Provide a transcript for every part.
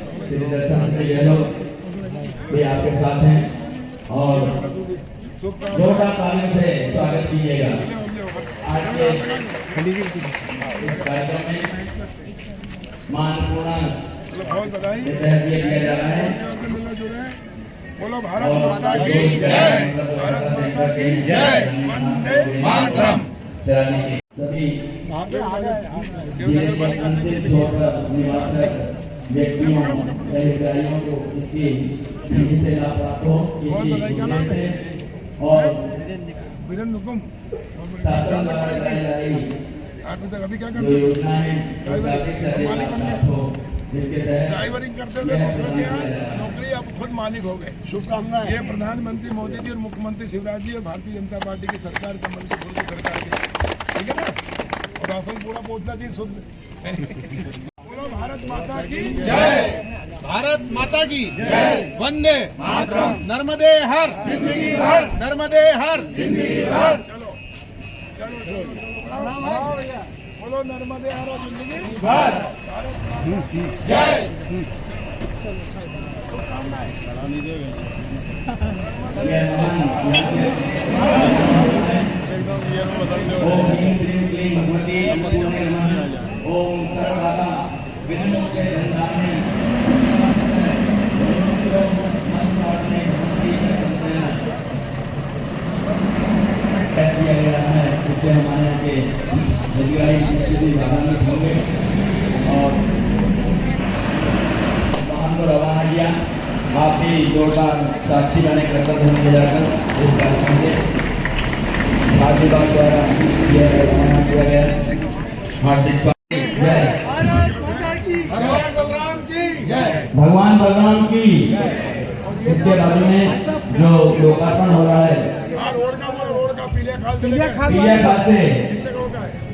श्री दर्शन गहलोत भी आपके साथ हैं और जोरदार तालियों से स्वागत कीजिएगा। आज के इस कार्यक्रम में महत्वपूर्ण दिया जा रहा है। बोलो भारत माता की जय, भारत माता की जय, वंदे मातरम। सभी अंतिम छोर पर निवासरत व्यक्तियों अधिकारियों को इससे लाभ प्राप्त हो, इसी से और शासन द्वारा चलाई जा रही जो योजना है जिसके तहत ड्राइवरिंग करते थे दूसरे के यहाँ नौकरी, अब खुद मालिक हो गए। शुभकामनाएं। ये प्रधानमंत्री मोदी जी और मुख्यमंत्री शिवराज जी और भारतीय जनता पार्टी की सरकार का मंत्री सरकार के, ठीक है ना। और राशन पूरा पहुंचना चाहिए शुद्ध। बोलो भारत माता की जय, भारत माता की जय, वंदे मातरम। नर्मदे हर जिंदगी भर, नर्मदे हर जिंदगी भर। चलो चलो बोलो नर्मदे हर और जिंदगी भर। जय। ओम ह्रीं क्लीं क्लीं भगवती ओम सर्वदा विघ्नों दिया गया है, इससे हमारे यहाँ के अधिकारी स्थिति लाभान्वित होंगे और वाहन को रवाना किया। आप भी जोरदार साक्षी बने कर्तव्य में जाकर इस कार्यक्रम से भारतीय विभाग द्वारा रवाना किया गया। हार्दिक स्वागत। जय भगवान बलराम की। इसके बाजू में जो लोकार्पण हो रहा है पीलिया खाल से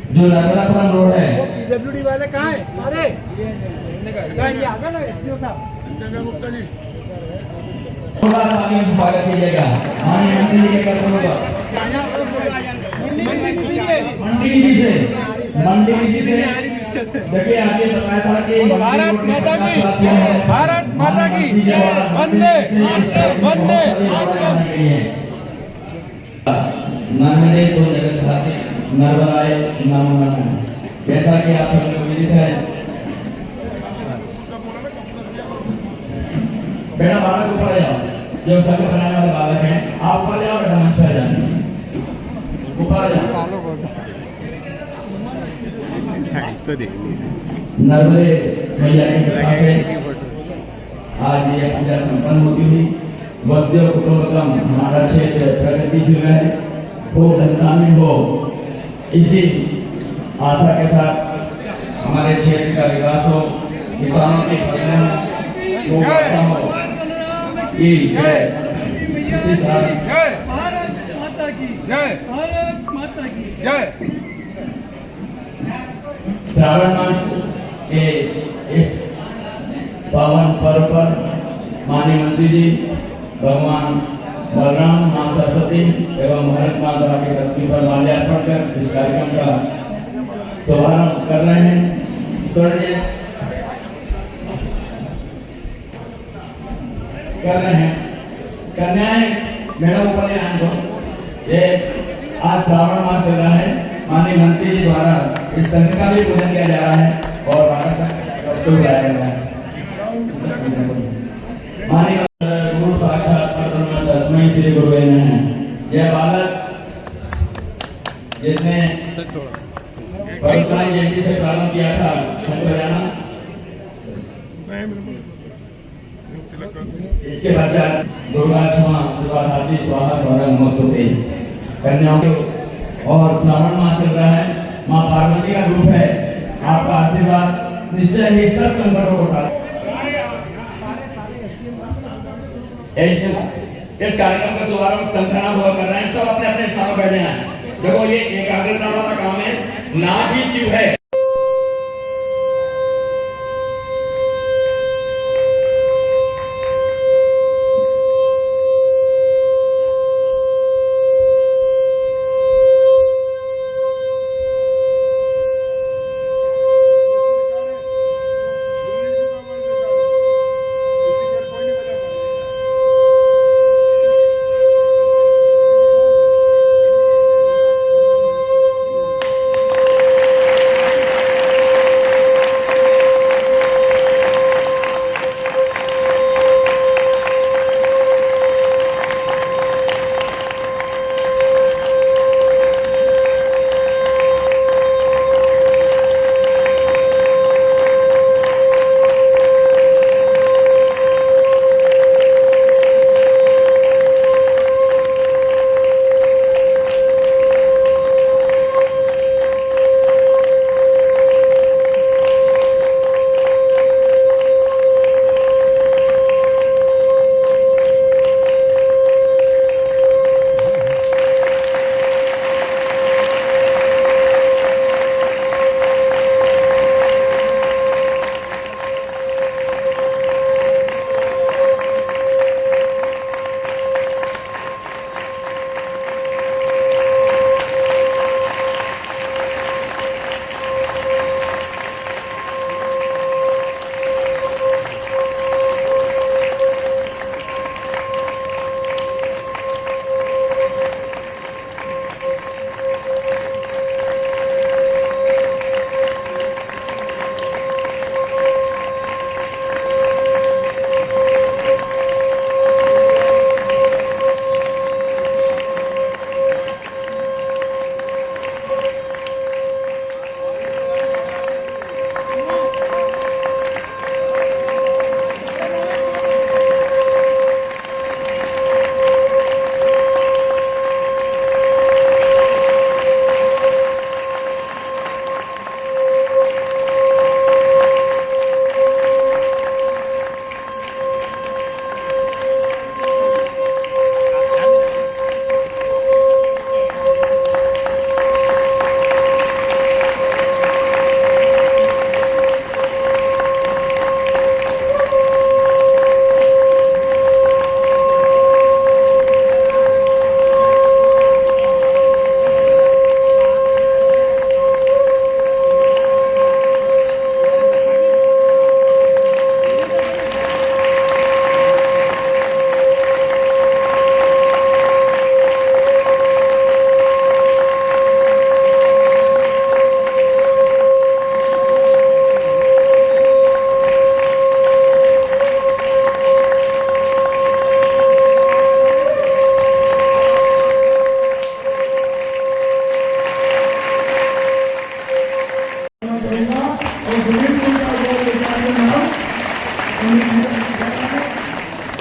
जो नर्मदापुरम रोड है, पीडब्ल्यूडी वाले कहाँ है? अरे ये आगे ना एसपीओ साहब। स्वागत कीजिएगा माननीय मंत्री जी के कर्तव्यों का। मंडी जी से देखिए आपने बताया था कि भारत माता की भारत माता की वंदे वंदे। नर्मदे तो जगत धात्री नर्मदाय नमो नमः। जैसा कि आप सब लोग विदित है, बेटा बालक ऊपर आ जाओ, जो संघ बनाने वाले बालक हैं आप ऊपर जाओ, बेटा मंच पर जाओ, ऊपर आ जाओ। नर्मदे मैया की कृपा से आज ये पूजा संपन्न होती हुई वसुदेव कुटुंबकम हमारा क्षेत्र प्रगतिशील है, खूब धनधान्य हो, इसी आशा के साथ हमारे क्षेत्र का विकास हो, किसानों की फसलें हो, वर्षा हो। जय इसी साथ जय भारत माता की जय, भारत माता की जय। श्रावण मास के इस पावन पर्व पर माननीय मंत्री जी भगवान बलराम, मां सरस्वती एवं भारत माता की तस्वीर पर माल्यार्पण कर इस कार्यक्रम का शुभारंभ कर रहे हैं। स्वर्णिम कर रहे हैं कन्याएं मेरा ऊपर ये आज श्रावण मास चल रहा है। माननीय मंत्री जी द्वारा इस संघ का भी पूजन किया जा रहा है और माता संघ का बुलाया गया है। माननीय गुरु साक्षात परब्रह्म तस्मै श्री गुरुवे नमः। यह बालक जिसने परशुराम जयंती से प्रारंभ किया था शंख बजाना, इसके पश्चात दुर्गा क्षमा शिवाधात्री स्वाहा स्वाहा नमोस्तुते कन्याओं और श्रावण मास चल रहा है, मां पार्वती का रूप है। आपका आशीर्वाद निश्चय ही सब संकटों को टाले। इस कार्यक्रम का शुभारंभ संतना हुआ कर रहे हैं, सब अपने अपने स्थानों पर बैठे हैं। देखो ये एकाग्रता वाला काम है, नाम ही शिव है।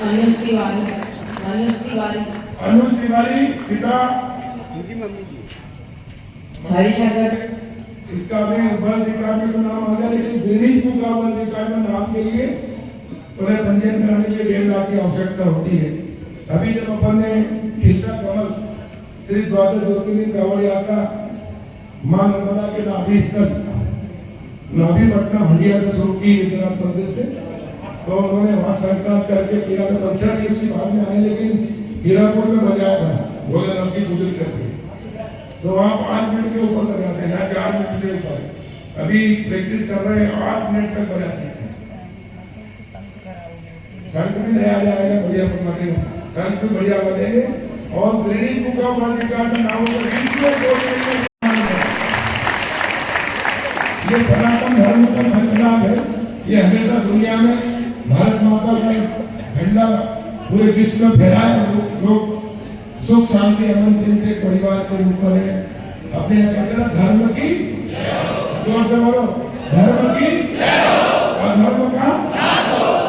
अनुज तिवारी अनुज तिवारी अनुज तिवारी पिता हरिशंकर इसका भी वर्ल्ड रिकॉर्ड में तो नाम आ गया, लेकिन Guinness book of world record में नाम के लिए उन्हें पंजीयन कराने के लिए 1.5 लाख की आवश्यकता होती है। अभी जब अपन ने खिलता कमल श्री द्वादश ज्योतिर्लिंग कांवड़ यात्रा मां नर्मदा के नाभि स्थल नाभि पटना हंडिया से शुरू की गुजरात प्रदेश से, तो उन्होंने वहां संकल्प करके हीरा का परीक्षा की, उसकी बाद में आए, लेकिन हीरापुर में बजाया था भोलेनाथ की गुजर करके, तो वहाँ 5 मिनट के ऊपर लग जाते हैं, यहाँ 4 मिनट से ऊपर। अभी प्रैक्टिस कर रहे हैं, 8 मिनट तक बजा सकते हैं। संत भी नया जाएगा, बढ़िया पकड़े संत बढ़िया बजेंगे और Guinness book of world record में नाम होगा। ये सनातन धर्म का संकल्प है, ये हमेशा दुनिया में भारत माता का झंडा पूरे विश्व में फहराए और लोग सुख शांति अमन चैन से परिवार के रूप में अपने धर्म की, जोर से बोलो, धर्म की और धर्म का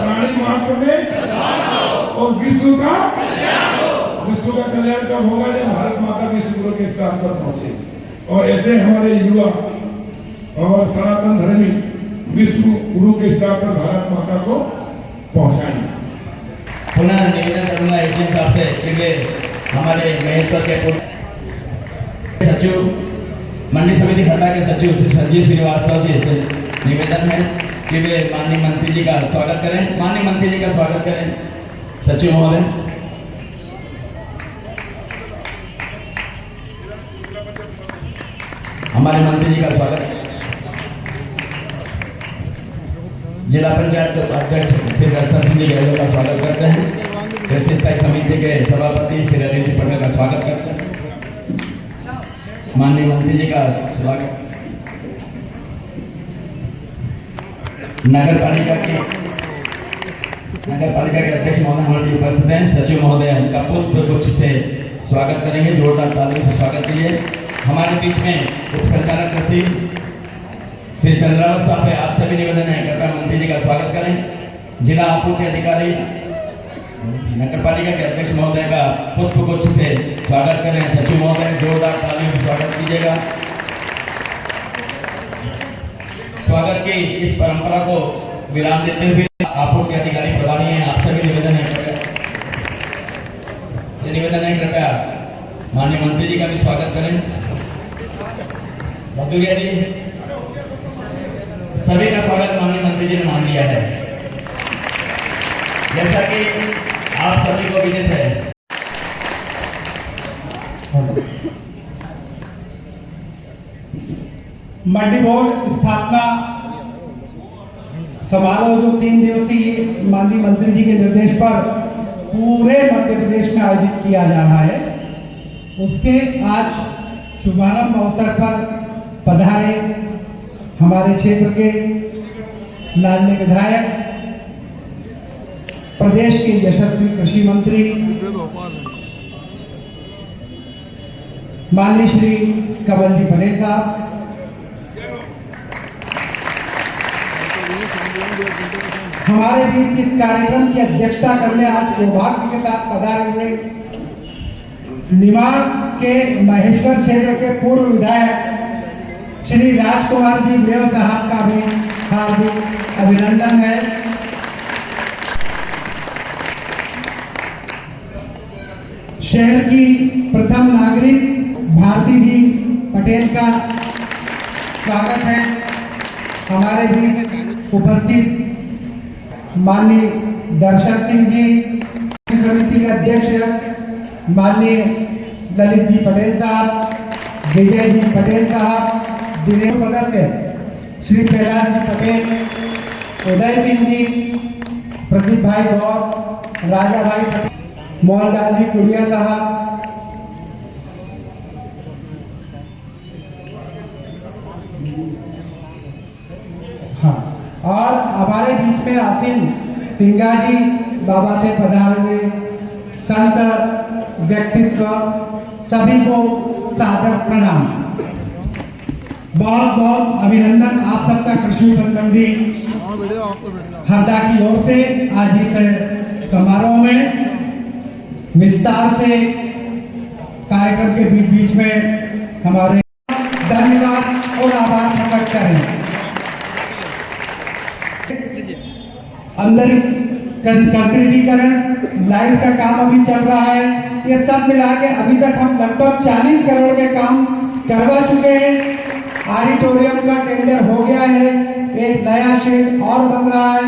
प्राणी मात्र में और विश्व का कल्याण कब होगा, जब भारत माता विश्व गुरु के स्थान पर पहुंचे। और ऐसे हमारे युवा और सनातन धर्मी विश्व गुरु के स्थान पर भारत माता को पहुंचाएंगे। पुनः निवेदन करूंगा एसडीएम साहब से कि वे हमारे महेश्वर के सचिव मंडी समिति हटा के सचिव श्री संजीव श्रीवास्तव जी से निवेदन है कि वे माननीय मंत्री जी का स्वागत करें। माननीय मंत्री जी का स्वागत करें सचिव महोदय। हमारे मंत्री जी का स्वागत। जिला पंचायत अध्यक्ष श्री दर्शन सिंह जी गहलोत का स्वागत करते हैं। कृषि स्थायी समिति के सभापति श्री अनिल जी पटेल का स्वागत करते हैं। माननीय मंत्री जी का स्वागत। नगर पालिका के अध्यक्ष महोदय हमारे उपस्थित हैं। सचिव महोदय उनका पुष्प गुच्छ से स्वागत करेंगे, जोरदार तालियों से स्वागत कीजिए। हमारे बीच में उप संचालक कृषि श्री चंद्रावत साहब है, आपसे भी निवेदन है कृपया मंत्री जी का स्वागत करें। जिला आपूर्ति अधिकारी नगर पालिका के अध्यक्ष महोदय का पुष्प गुच्छ से स्वागत करें। सचिव महोदय जोरदार तालियों से स्वागत कीजिएगा। स्वागत की इस परंपरा को विराम देते हुए आपूर्ति अधिकारी प्रभारी हैं, आपसे भी निवेदन है कृपया माननीय मंत्री जी का भी स्वागत करें। भदौरिया जी, सभी का स्वागत माननीय मंत्री जी ने मान लिया है। जैसा कि आप सभी को विदित है, मंडी बोर्ड स्थापना समारोह जो 3 दिवसीय माननीय मंत्री जी के निर्देश पर पूरे मध्य प्रदेश में आयोजित किया जा रहा है, उसके आज शुभारंभ अवसर पर पधारे हमारे क्षेत्र के लाडले विधायक, प्रदेश के यशस्वी कृषि मंत्री माननीय श्री कमल जी पटेल साहब, हमारे बीच इस कार्यक्रम की अध्यक्षता करने आज सौभाग्य के साथ पधारे हुए निमाड़ के महेश्वर क्षेत्र के पूर्व विधायक श्री राजकुमार जी मेव साहब का भी हार्दिक अभिनंदन है। शहर की प्रथम नागरिक भारती जी पटेल का स्वागत है। हमारे बीच उपस्थित माननीय दर्शन सिंह जी, समिति के अध्यक्ष माननीय ललित जी पटेल साहब, विजय जी पटेल साहब, दिनेश सदस्य श्री कैलाश जी पटेल, उदय सिंह जी, प्रदीप भाई गौर, राजा भाई पटेल, मोहनलाल जी कुड़िया साहब, हाँ, और हमारे बीच में आसीन सिंगा जी बाबा से पधारे हुए संत व्यक्तित्व, सभी को सादर प्रणाम। बहुत बहुत अभिनंदन आप सबका कृषि उपज मंडी हरदा की ओर से आज इस समारोह में विस्तार से कार्यक्रम के बीच बीच में हमारे धन्यवाद और आभार प्रकट करें। अंदर कंक्रीटीकरण लाइट का काम अभी चल रहा है। ये सब मिला के अभी तक हम लगभग 40 करोड़ के काम करवा चुके हैं। ऑडिटोरियम का टेंडर हो गया है, एक नया शेड और बन रहा है।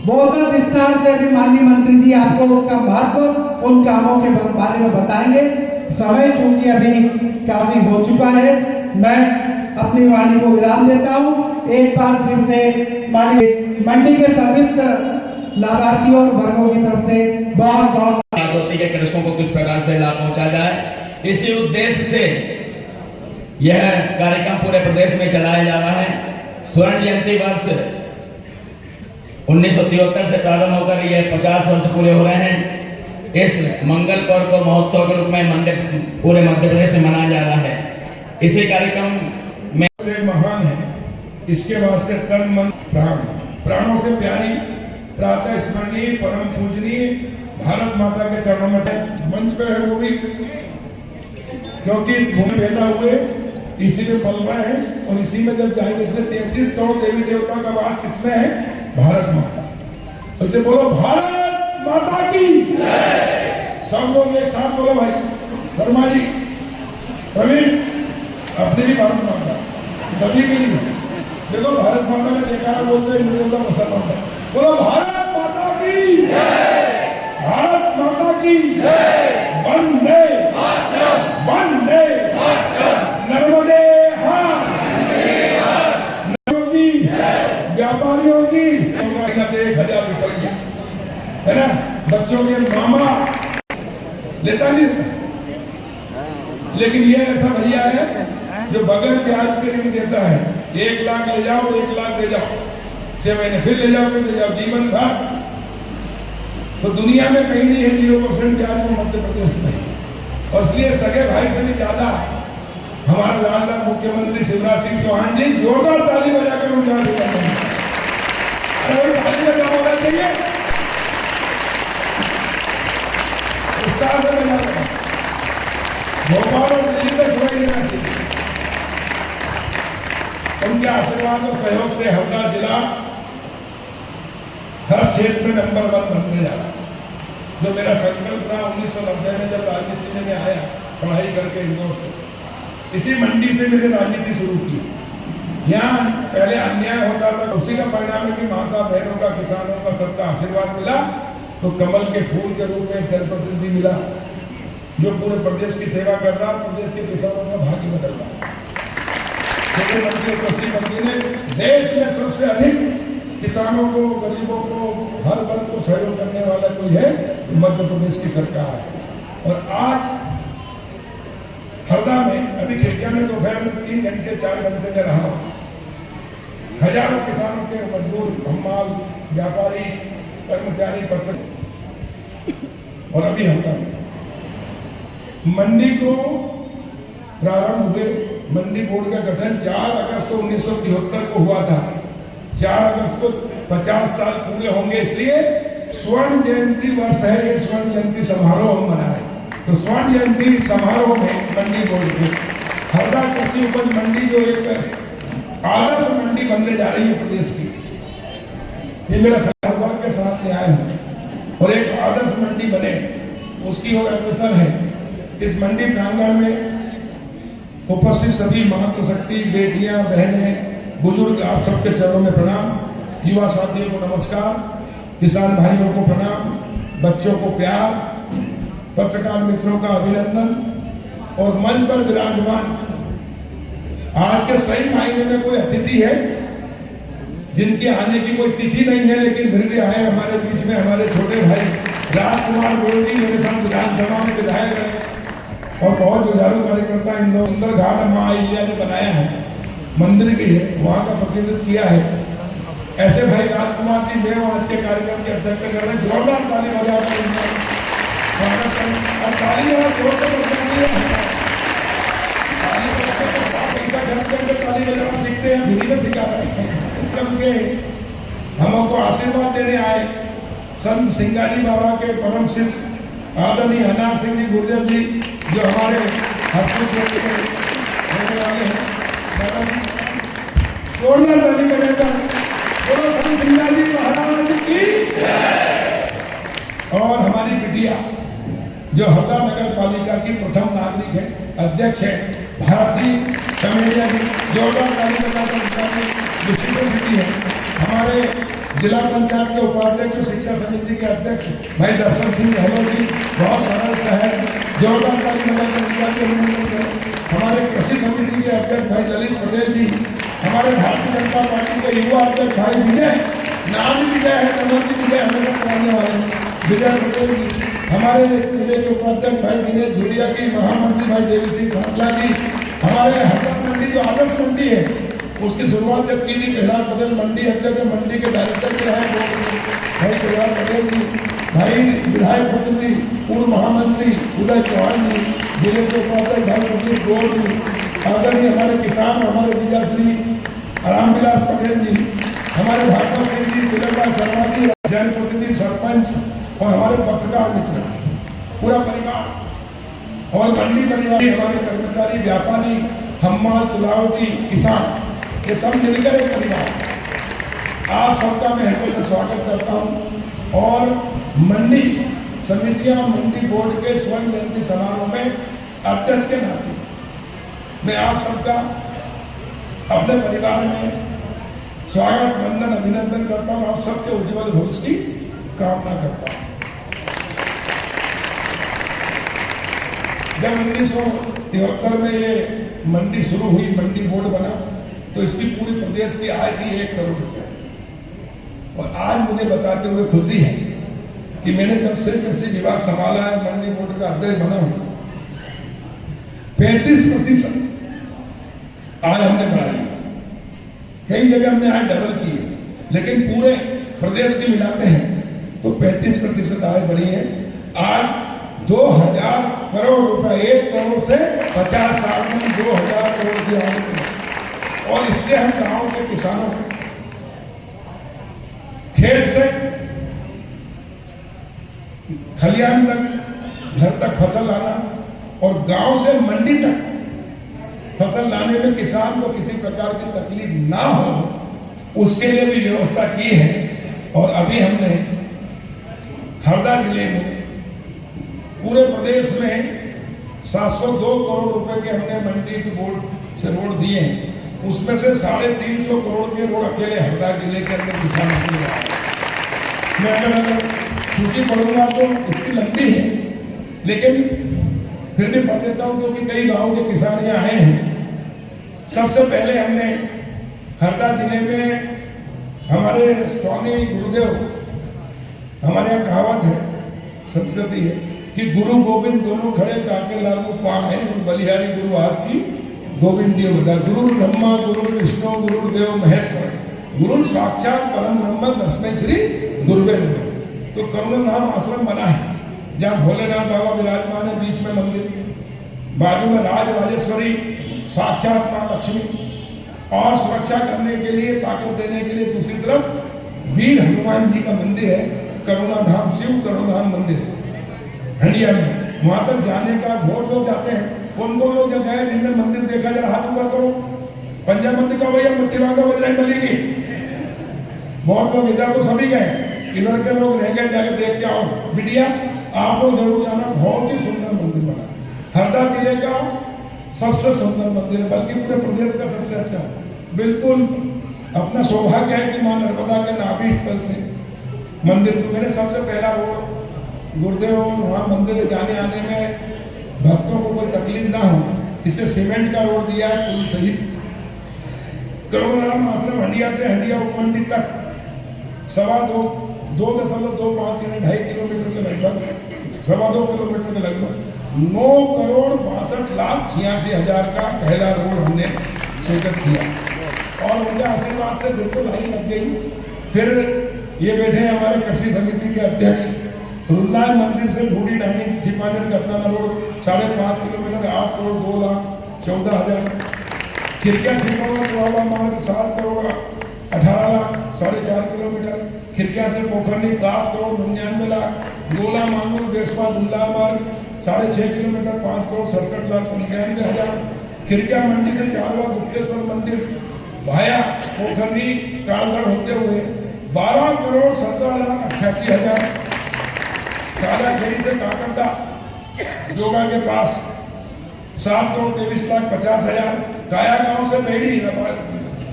बहुत विस्तार से अभी माननीय मंत्री जी आपको उसका महत्व उन कामों के बारे में बताएंगे। समय चूंकि अभी काफी हो चुका है, मैं अपनी वाणी को विराम देता हूँ। एक बार फिर से मंडी के समस्त लाभार्थियों और वर्गों की तरफ से बहुत बहुत आपूर्ति के कृषकों को किस प्रकार से लाभ पहुंचाया जाए, इसी उद्देश्य से यह कार्यक्रम पूरे प्रदेश में चलाया जा रहा है। स्वर्ण जयंती वर्ष 1973 से प्रारंभ होकर यह 50 वर्ष पूरे हो रहे हैं। इस मंगल पर्व को महोत्सव के रूप में पूरे मध्य प्रदेश में मनाया जा रहा है। इसी कार्यक्रम में से महान है, इसके वास्ते तन मन प्राण, प्राणों से प्यारी, प्रातः स्मरणीय, परम पूजनीय भारत माता के चरणों में मंच पे है वो भी, क्योंकि इस भूमि पैदा हुए इसी में पल रहे हैं और इसी में जब जाएंगे। इसलिए 33 करोड़ देवी देवता का वास किसमें है? भारत माता। तो बोलो भारत माता की, सब लोग एक साथ बोलो भाई। वर्मा जी, प्रवीण, अपनी भी भारत माता, सभी के लिए देखो भारत माता ने देखा बोलते हिंदू मुसलमान है। बोलो भारत माता की, भारत माता की, वंदे वंदे नर्मदे हर, व्यापारियों की 1000 रुपया है ना। बच्चों के मामा लेता नहीं, लेकिन ये ऐसा भैया है जो बगैर ब्याज के ऋण देता है। 1 लाख ले जाओ, 1 लाख ले जाओ, 6 महीने फिर ले जाओ, फिर ले जाओ, जीवन भर। तो दुनिया में कहीं नहीं है 0% ब्याज में, मध्य प्रदेश में। और इसलिए सगे भाई से भी ज्यादा हमारे लाडला मुख्यमंत्री शिवराज सिंह चौहान जी, जोरदार ताली बजाकर उनका ताली बजा होना चाहिए, उत्साह से बजा। भोपाल और दिल्ली में सुनाई देना चाहिए। उनके आशीर्वाद और सहयोग से हरदा जिला हर क्षेत्र में नंबर 1 बनने जा रहा। जो मेरा संकल्प था 1990 में जब राजनीति में आया, पढ़ाई करके इंदौर से, इसी मंडी से मैंने राजनीति शुरू की। यहाँ पहले अन्याय होता था, उसी का परिणाम है कि माता बहनों का, किसानों का, सबका आशीर्वाद मिला, तो कमल के फूल के रूप में जनप्रतिनिधि मिला जो पूरे प्रदेश की सेवा कर रहा, प्रदेश के किसानों का भाग्य बदल रहा। मंत्री कृषि मंत्री ने देश में सबसे अधिक किसानों को, गरीबों को, हर वर्ग को सहयोग करने वाला कोई है तो मध्य प्रदेश की सरकार है। और आज हरदा में अभी खिड़किया में दोपहर में 3 घंटे 4 घंटे में रहा, हजारों किसानों के मजदूर, हमाल, व्यापारी, कर्मचारी, पत्र, और अभी हरदा में मंडी को प्रारंभ हुए। मंडी बोर्ड का गठन 4 अगस्त 1973 को हुआ था। 4 अगस्त को 50 साल पूरे होंगे, इसलिए स्वर्ण जयंती वर्ष है। ये स्वर्ण जयंती समारोह हम मनाए। तो स्वर्ण जयंती समारोह में मंडी बोर्ड के हरदा कृषि उपज मंडी जो एक आदर्श मंडी बनने जा रही है प्रदेश की, ये मेरा सहयोग के साथ में आए हैं और एक आदर्श मंडी बने, उसकी ओर अग्रसर है। इस मंडी प्रांगण में उपस्थित सभी मातृशक्ति, बेटियां, बहनें, बुजुर्ग, आप सबके चरणों में प्रणाम। युवा साथियों को नमस्कार, किसान भाइयों को प्रणाम, बच्चों को प्यार, पत्रकार मित्रों का अभिनंदन। और मंच पर विराजमान आज के सही मायने में कोई अतिथि है जिनके आने की कोई तिथि नहीं है, लेकिन फिर भी आए हमारे बीच में हमारे छोटे भाई राजकुमार गोयल जी, मेरे साथ विधानसभा में विधायक है और बहुत जुझारू कार्यकर्ता। इंदौर सुंदर घाट माँ अहिल्या ने बनाया है, मंदिर भी है, वहाँ का प्रतिनिधित्व किया है। ऐसे भाई राजकुमार जी मैं आज के कार्यक्रम की अध्यक्षता कर रहे हैं। जोरदार ताली बजाकर उनका स्वागत करें और ताली और जोर से पैसा खर्च करके ताली बजाना सीखते हैं, धीरे में सिखा रहे हैं। हमको आशीर्वाद देने आए संत सिंगाजी बाबा के परम शिष्य आदरणीय हरनाम सिंह जी गुर्जर जी, जो हमारे हरपुर के रहने वाले हैं। जोरदार ताली बजाकर बोलो संत सिंगाजी महाराज की। और हमारी बिटिया जो हरदा नगर पालिका की प्रथम नागरिक है, अध्यक्ष है, भारती चमेलिया जी, जोरदार ताली बजाकर बिटी है। हमारे जिला पंचायत के उपाध्यक्ष, शिक्षा समिति के अध्यक्ष भाई दर्शन सिंह गहलोत जी, बहुत सरल सहज, जोरदार ताली बजाकर। हमारे कृषि समिति के अध्यक्ष भाई ललित पटेल जी, हमारे भारतीय जनता पार्टी के युवा अध्यक्ष भाई विजय, नाम भी विजय है, नंबर भी विजय, हमेशा कराने वाले विजय पटेल जी, हमारे जिले के उपाध्यक्ष भाई दिनेश झुरिया की, महामंत्री भाई देवी सिंह सांपला जी, हमारे हरदा मंडी जो आदर्श मंडी है उसकी शुरुआत जब की थी प्रहलाद पटेल मंडी अध्यक्ष, मंडी के डायरेक्टर के रहे भाई प्रहलाद पटेल जी, भाई विधायक पुत्र जी, पूर्व महामंत्री उदय चौहान जी, जिले के उपाध्यक्ष भाई प्रदीप गौर जी, आदरणीय हमारे किसान हमारे जिला श्री रामविलास पटेल जी, हमारे भागवत सिंह जी, तिलकराज शर्मा जी, जनप्रतिनिधि सरपंच और हमारे पत्रकार मित्र, पूरा परिवार और मंडी परिवार, हमारे कर्मचारी, व्यापारी, हम्माल, तुलावटी, किसान, ये सब मिलकर एक परिवार। आप सबका मैं हृदय से स्वागत करता हूँ और मंडी समितियां, मंडी बोर्ड के स्वर्ण जयंती समारोह में अध्यक्ष के नाते मैं आप सबका अपने परिवार में स्वागत, वंदन, अभिनंदन करता हूँ। आप सबके उज्जवल भविष्य की कामना करता हूँ। जब 1973 में ये मंडी शुरू हुई, मंडी बोर्ड बना, तो इसकी पूरी प्रदेश की आय थी 1 करोड़ रुपए। और आज मुझे बताते हुए खुशी है कि मैंने जब से कृषि विभाग संभाला है, मंडी बोर्ड का अध्यक्ष बना हूं, 35% आज हमने बढ़ाई। कई जगह हमने आज डबल की है, लेकिन पूरे प्रदेश की मिलाते हैं तो 35% आय बढ़ी है। आज 2000 करोड़ रुपए, 1 करोड़ से 50 साल में 2000 करोड़ की आय, और इससे हम गांव के किसानों को खेत से खलियान तक, घर तक फसल लाना और गांव से मंडी तक फसल लाने में किसान को किसी प्रकार की तकलीफ ना हो, उसके लिए भी व्यवस्था की है। और अभी हमने हरदा जिले में पूरे प्रदेश में 702 करोड़ रुपए के हमने मंडी के बोर्ड से रोड दिए हैं, उसमें से 350 करोड़ के रोड अकेले हरदा जिले के अंदर किसानों के लिए। मैं अगर सूची पढ़ूंगा तो इसकी लंबी है, लेकिन फिर भी पढ़ देता हूँ क्योंकि कई गांवों के किसान यहाँ आए हैं। सबसे पहले हमने हरदा जिले में हमारे स्वामी गुरुदेव, हमारे यहाँ कहावत है, संस्कृति है कि गुरु गोविंद दोनों खड़े काके लागू पाँव है, बलिहारी गुरु आरती गोविंद देव बता। गुरु ब्रह्मा गुरु विष्णु गुरु देव महेश्वर, गुरु साक्षात परम ब्रह्म दर्शन श्री गुरुवे नमः। तो करुणाधाम आश्रम बना है जहाँ भोलेनाथ बाबा विराजमान है, बीच में मंदिर, बाजू में राज राजेश्वरी साक्षात मां लक्ष्मी, और सुरक्षा करने के लिए, ताकत देने के लिए दूसरी तरफ वीर हनुमान जी का मंदिर है, करुणाधाम शिव करुणाधाम मंदिर हंडिया में। वहां तक जाने का बहुत लोग जाते हैं, उनको लोग जब गए, जिनने मंदिर देखा, जरा हाथ ऊपर करो, पंजाब मंदिर का भैया मुट्ठी बांधो बजरंग बली की। बहुत लोग इधर तो सभी गए, इधर के लोग रह गए, जाके देख के आओ। बिटिया आप लोग जरूर जाना, बहुत ही सुंदर मंदिर बना, हरदा जिले का सबसे सुंदर मंदिर है, बल्कि पूरे प्रदेश का सबसे अच्छा। बिल्कुल अपना सौभाग्य है कि मां नर्मदा के नाभि स्थल से मंदिर, तो मेरे सबसे पहला रोड गुरुदेव, वहां मंदिर जाने आने में भक्तों को कोई तकलीफ ना हो, इसलिए सीमेंट का रोड दिया है पुल सहित। करुणाधाम आश्रम हंडिया से हंडिया उपमंडी तक 2.25 यानी 2.5 किलोमीटर के लगभग, 2.25 किलोमीटर के लगभग 9,62,86,86,000 का पहला रोड हमने स्वीकृत किया और उनके आशीर्वाद से बिल्कुल लाइन लग गई। फिर ये बैठे हमारे कृषि समिति के अध्यक्ष, रुद्रनाथ मंदिर से ढूंढी डाइनिंग छिपाने कटना रोड 5.5 किलोमीटर, 8 करोड़ 2,14,000। खिड़कियाँ छिपाना 7 करोड़ 18 लाख। 4.5 किलोमीटर, खिड़किया से पोखरनी 7 करोड़ 99 लाख, गोला मांगूर देशवा दुल्ला मार्ग 6.5 किलोमीटर 5 करोड़ 67 लाख 97 हजार, खिड़किया मंडी से चारवा गुप्तेश्वर मंदिर भाया पोखरनी कालगढ़ होते हुए 12 करोड़ 17 लाख 88 हजार, सादा खेड़ी से काकरदा जोगा के पास 7 करोड़ 23 लाख 50 हजार, काया गांव से बेड़ी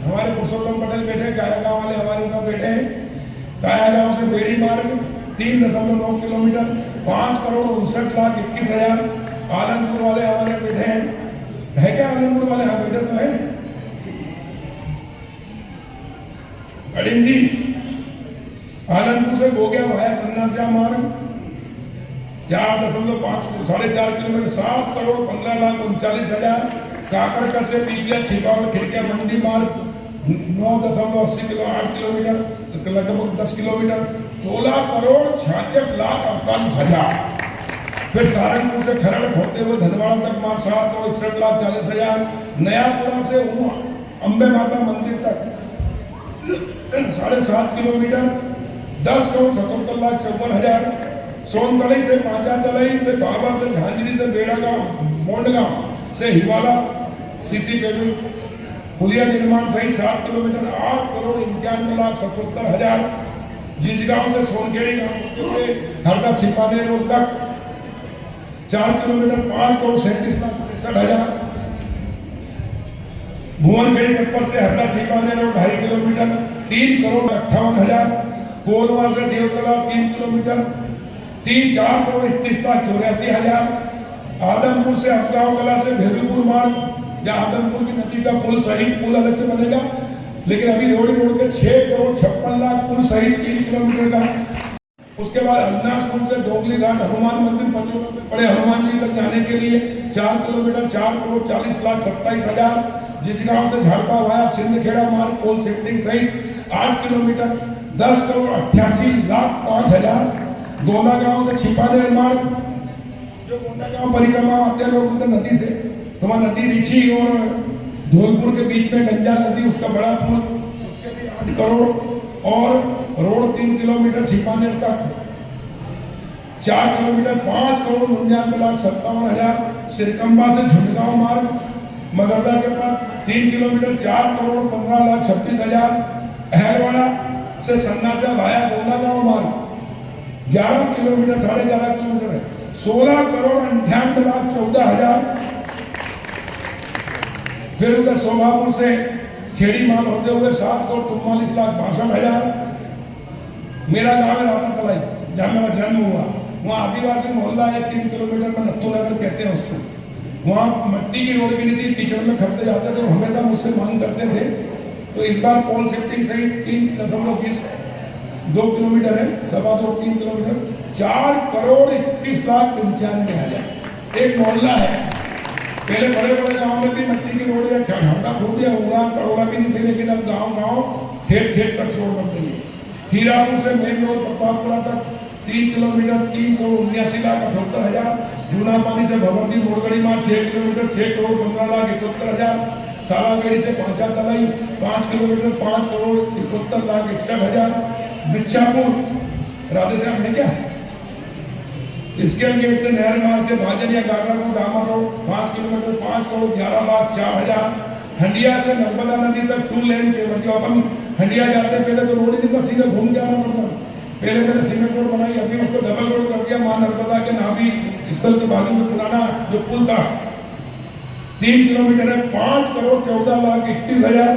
हमारे पुरुषोत्तम पटेल बैठे, काया गांव वाले हमारे साथ बैठे हैं, काया गांव से बेड़ी मार्ग 3.9 किलोमीटर 5 करोड़ 59 लाख 21 हजार, आनंदपुर वाले हमारे बैठे हैं, है क्या आनंदपुर वाले यहाँ बैठे तो है अड़िंजी, आनंदपुर से गोगिया भाया सन्नासिया मार्ग 4.5 किलोमीटर 7 करोड़ 15 लाख 39 हजार, काकड़कर से पीपिया छिपावर खिड़किया मंडी मार्ग 9.80 किलोमीटर लगभग 10 किलोमीटर 16 करोड़ 66 लाख 48 हजार, फिर सहारनपुर से खरड़ होते हुए धनवाड़ा तक मार्ग 7 करोड़ 61 लाख 40 हजार, नयापुरा से अम्बे माता मंदिर तक 7.5 किलोमीटर 10 करोड़ 77 लाख 54 हजार, सोनतलाई से पांचा तलाई से बाबा से झांझरी से बेड़ा गांव मोंडगांव से हिवाला सीसी पेट्रोल पुलिया निर्माण सहित 7 किलोमीटर 8 करोड़ 91 लाख 77 हजार, जिजगांव से सोनखेड़ी गांव हरदा छिपाने रोड तक 4 किलोमीटर 5 करोड़ 37 लाख 63 हजार, भुवनखेड़ी पटपर से हरदा छिपाने रोड 2.5 किलोमीटर 3 करोड़ 58 हजार, कोलवा से देवतला 3 किलोमीटर 4 करोड़ 31 लाख 84 हजार, आदमपुर से अफगांव कला से भेरूपुर मार्ग या आदमपुर की नदी का पुल सहित पुल अलग से बनेगा, लेकिन अभी रोड के 6 करोड़ 56 लाख पुल सहित 3 किलोमीटर का, उसके बाद अविनाशपुर से डोगली घाट हनुमान मंदिर पचोर में पड़े हनुमान जी तक जाने के लिए 4 किलोमीटर 4 करोड़ 40 लाख 27 हजार, जिजगांव से झाड़पा वाया सिंधखेड़ा मार्ग पोल शिफ्टिंग सहित 8 किलोमीटर 10 करोड़ 88 लाख 5 हजार, गोंदा गांव से छिपानेर मार्ग जो गोंदा गांव परिक्रमा आते लोग उधर नदी से तुम्हारा नदी रिची और धौलपुर के बीच में गंजा नदी उसका बड़ा पुल उसके भी 8 करोड़ और रोड 3 किलोमीटर छिपानेर तक 4 किलोमीटर 5 करोड़ 99 लाख 57 हजार, सिरकम्बा से झुंडगांव मार्ग मगरदा के पास 3 किलोमीटर 4 करोड़ 15 लाख 26 हजार, अहरवाड़ा से सन्नासा भाया गोंदा गांव मार्ग 11 किलोमीटर 11.5 किलोमीटर है 16 करोड़ 98 लाख 14 हजार, फिर उधर सोभापुर से खेड़ी माल होते हुए 7 करोड़ 44 लाख 62 हजार, मेरा गांव है राता तलाई जहाँ मेरा जन्म हुआ, वहाँ आदिवासी मोहल्ला है 3 किलोमीटर में नत्थू नगर कहते हैं उसको, वहाँ मट्टी की रोड भी नहीं थी, कीचड़ में खपते जाते थे, हमेशा मुझसे मांग करते थे, तो इस बार पोल शिफ्टिंग सहित 3.2 किलोमीटर है 2.25-3 किलोमीटर 4 करोड़ 21 लाख 95 हजार, एक मोहल्ला है, पहले बड़े बड़े गांव में भी मट्टी की रोड या घाटा फूट या हुआ करोड़ा भी नहीं थे, लेकिन अब गांव खेत तक रोड बन रही है, हीरापुर से मेन रोड प्रतापपुरा तक 3 किलोमीटर 3 करोड़ 79 लाख 78 हजार, जूना पानी से भगवती मोरगढ़ी मार्ग 6 किलोमीटर 6 करोड़ 15 लाख 71 हजार, सालागढ़ी से पांचा तलाई 5 किलोमीटर 5 करोड़ 71 लाख 61 हजार, बिच्छापुर राधेश्याम है क्या, इसके गेट से नहर मार्ग से भाजन या गागरा को डामर रोड 5 किलोमीटर 5 करोड़ 11 लाख 4 हजार, हंडिया से नर्मदा नदी तक 2 लेन के मतलब अपन हंडिया जाते पहले तो रोड ही नहीं था, सीधे घूम के आना पड़ता, पहले मैंने सीमेंट रोड बनाई, अभी उसको डबल रोड कर दिया, मां नर्मदा के नाभि स्थल के बाजू में पुराना जो पुल था 3 किलोमीटर है 5 करोड़ 14 लाख 31 हजार,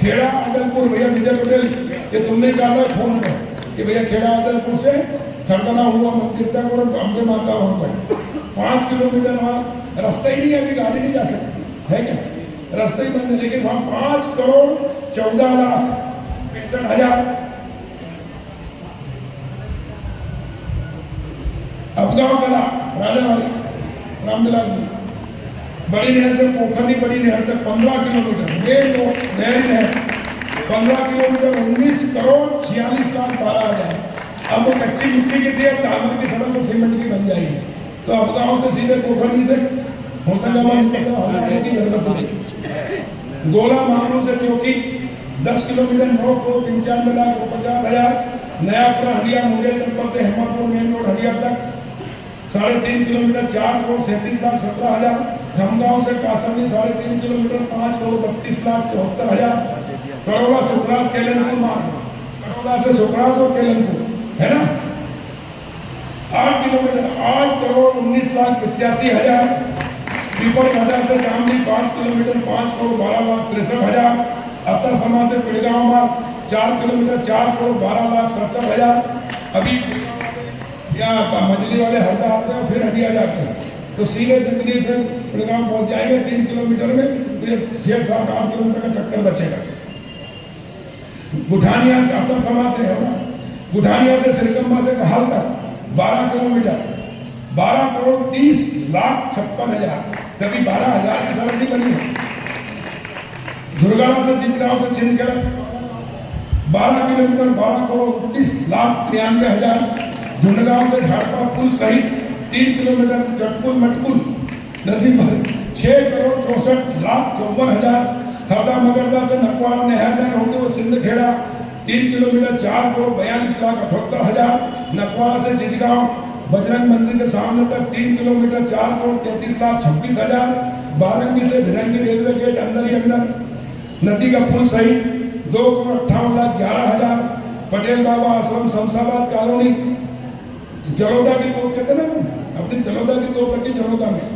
खेड़ा आदलपुर भैया विजय पटेल ये तुमने कहा फोन में कि भैया खेड़ा आदलपुर से खरदना हुआ मंदिर तक और अम्बे माता वहां पर 5 किलोमीटर वहां रास्ता ही नहीं है, अभी गाड़ी नहीं जा सकती है क्या, रास्ते ही बंद है, लेकिन वहां 5 करोड़ 14 लाख 65 हजार, अफगांव कला राजावाड़ी रामविलास जी बड़ी नहर से पोखरनी बड़ी नहर तक 15 किलोमीटर मेन रोड नहरी नहर 15 किलोमीटर 19 करोड़ 46 लाख 12 हजार, अब वो कच्ची मिट्टी की थी, अब डामर की सड़क और सीमेंट की बन जाएगी, तो अफगांव से सीधे पोखरनी से होशंगाबाद की जरूरत होगी, गोला मामू से चौकी 10 किलोमीटर 9,95,50,000। नयापुरा हंडिया मुंगेर जनपद से हेमापुर मेन रोड हंडिया तक 3.5 किलोमीटर 4,37,17,000। खमगांव से कासनी 3.5 किलोमीटर 5,32,74,000। करोड़ा सुखराज केलनपुर मार्ग, करोड़ा से सुखराज और केलनपुर है ना 8 किलोमीटर 8,19,85,000। पीपल बाजार से जामनी 5 किलोमीटर 5,12,63,000। अतर समाज से पिड़गांव मार्ग 4 किलोमीटर 4,12,67,000। अभी या मजली वाले हरदा आते हैं फिर हटिया जाते हैं तो सीधे जिंदगी से पिड़गांव पहुंच जाएंगे 3 किलोमीटर में, तो ये 6-7-8 किलोमीटर का चक्कर बचेगा। गुठानिया से अतर समाज से है, गुठानिया से श्रीकंबा से कहाल तक 12 किलोमीटर 12,30,56,000। कभी 12,000 की सड़क नहीं बनी है। दुर्गाड़ा से जिजगांव से छिंदगढ़ 12 किलोमीटर 12,29,93,000। झुंडगांव से झाड़पा पुल सहित 3 किलोमीटर जटपुर मटकुल नदी पर 6,64,54,000। हरदा मगरदा से नकवाड़ा नहर होते हुए सिंधखेड़ा 3 किलोमीटर 4,42,78,000। नकवाड़ा से जिजगांव बजरंग मंदिर के सामने तक 3 किलोमीटर 4,33,26,000। बारंगी से भिरंगी रेलवे गेट अंदर ही अंदर नदी का पुल सहित 2,58,11,000। पटेल बाबा आश्रम शमशाबाद कॉलोनी जलोदा की तोप कहते ना, अपनी जलोदा की तोप रखी जलोदा में,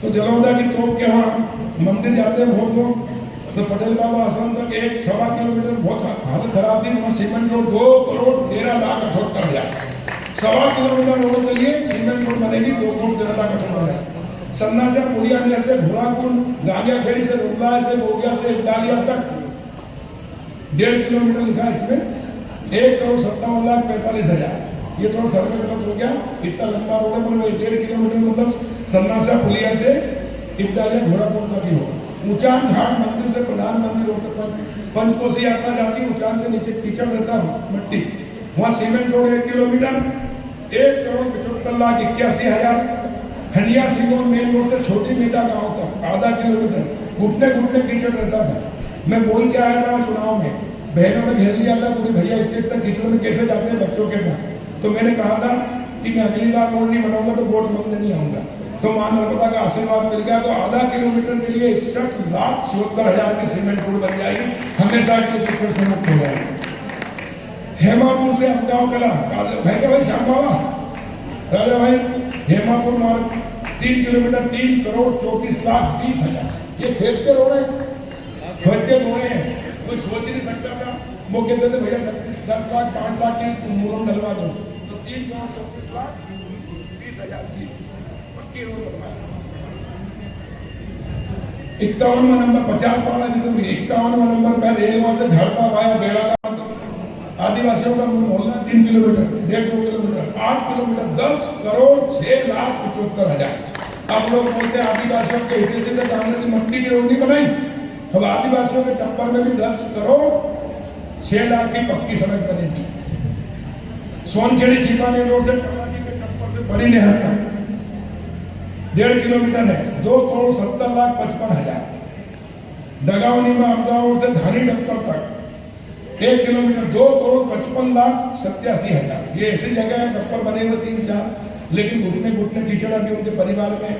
तो जलोदा की तोप के वहाँ मंदिर जाते हैं बहुत लोग, तो पटेल बाबा आश्रम तक 1-1.25 किलोमीटर बहुत हालत खराब थी। वहाँ सीमेंट रोड 2,13,78,000। 1.25 किलोमीटर रोड के लिए सीमेंट रोड बनेगी 2,13,78,000। सन्ना से पुरिया नहर से घोड़ाकुंड गांगियाखेड़ी से रुंदा से गोगिया से इटालिया तक 1.5 किलोमीटर लिखा है इसमें 1,57,45,000। ये थोड़ा सर्वे गलत हो गया, इतना लंबा रोड है पर 1.5 किलोमीटर मतलब सन्ना से पुलिया से इटालिया घोड़ाकुंड तक ही होगा। ऊंचान घाट मंदिर से प्रधान मंदिर रोड तक पंचकोसी यात्रा जाती है। ऊंचान से नीचे कीचड़ रहता है मिट्टी, वहाँ सीमेंट रोड 1 किलोमीटर 1,75,81,000। हंडिया सिंगोन मेन रोड से छोटी मेदा गांव तक आधा किलोमीटर घुटने कीचड़ रहता था। मैं बोल के आया था चुनाव में, बहनों ने घेर लिया था पूरे, भैया इतने कीचड़ में कैसे जाते हैं बच्चों के साथ। तो मैंने कहा था कि मैं अगली बार रोड नहीं बनाऊंगा तो वोट मांगने नहीं आऊंगा। तो मां नर्मदा का आशीर्वाद मिल गया, तो आधा किलोमीटर के लिए 61,76,000 की सीमेंट रोड बन जाएगी, हमेशा के लिए कीचड़ से मुक्त हो जाएगी। हेमापुर से अमगांव कला भाई श्याम बाबा राजा भाई हेमापुर मार्ग 3 किलोमीटर 3,34,30,20,000। ये खेत के रोड है, खेत के रोड है, कोई सोच नहीं सकता था। वो कहते थे भैया 10 लाख 5 लाख की मुरम डलवा दो, तो 3,34,30,000 की पक्की रोड बनवा। 51वां नंबर 50 पाड़ा 51वां नंबर पर रेल वहां से झाड़पा वाया बेड़ा आदिवासियों का मोहल्ला 3 किलोमीटर 1.5 किलोमीटर 8 किलोमीटर 10,06,75,000। अब लोग बोलते हैं आदिवासियों के हित से कांग्रेस की मट्टी की रोड नहीं बनाई, अब आदिवासियों के टप्पर में भी 10,06,00,000 की पक्की सड़क बनेगी। सोनखेड़ी सीपानी रोड से टप्पर से बड़ी नहर तक 1.5 किलोमीटर है 2,70,55,000। दगावनी में अमगांव से धानी टप्पर तक 1 किलोमीटर 2,55,87,000। ये ऐसी जगह है टप्पर बने हुए 3-4, लेकिन घुटने कीचड़। अभी उनके परिवार में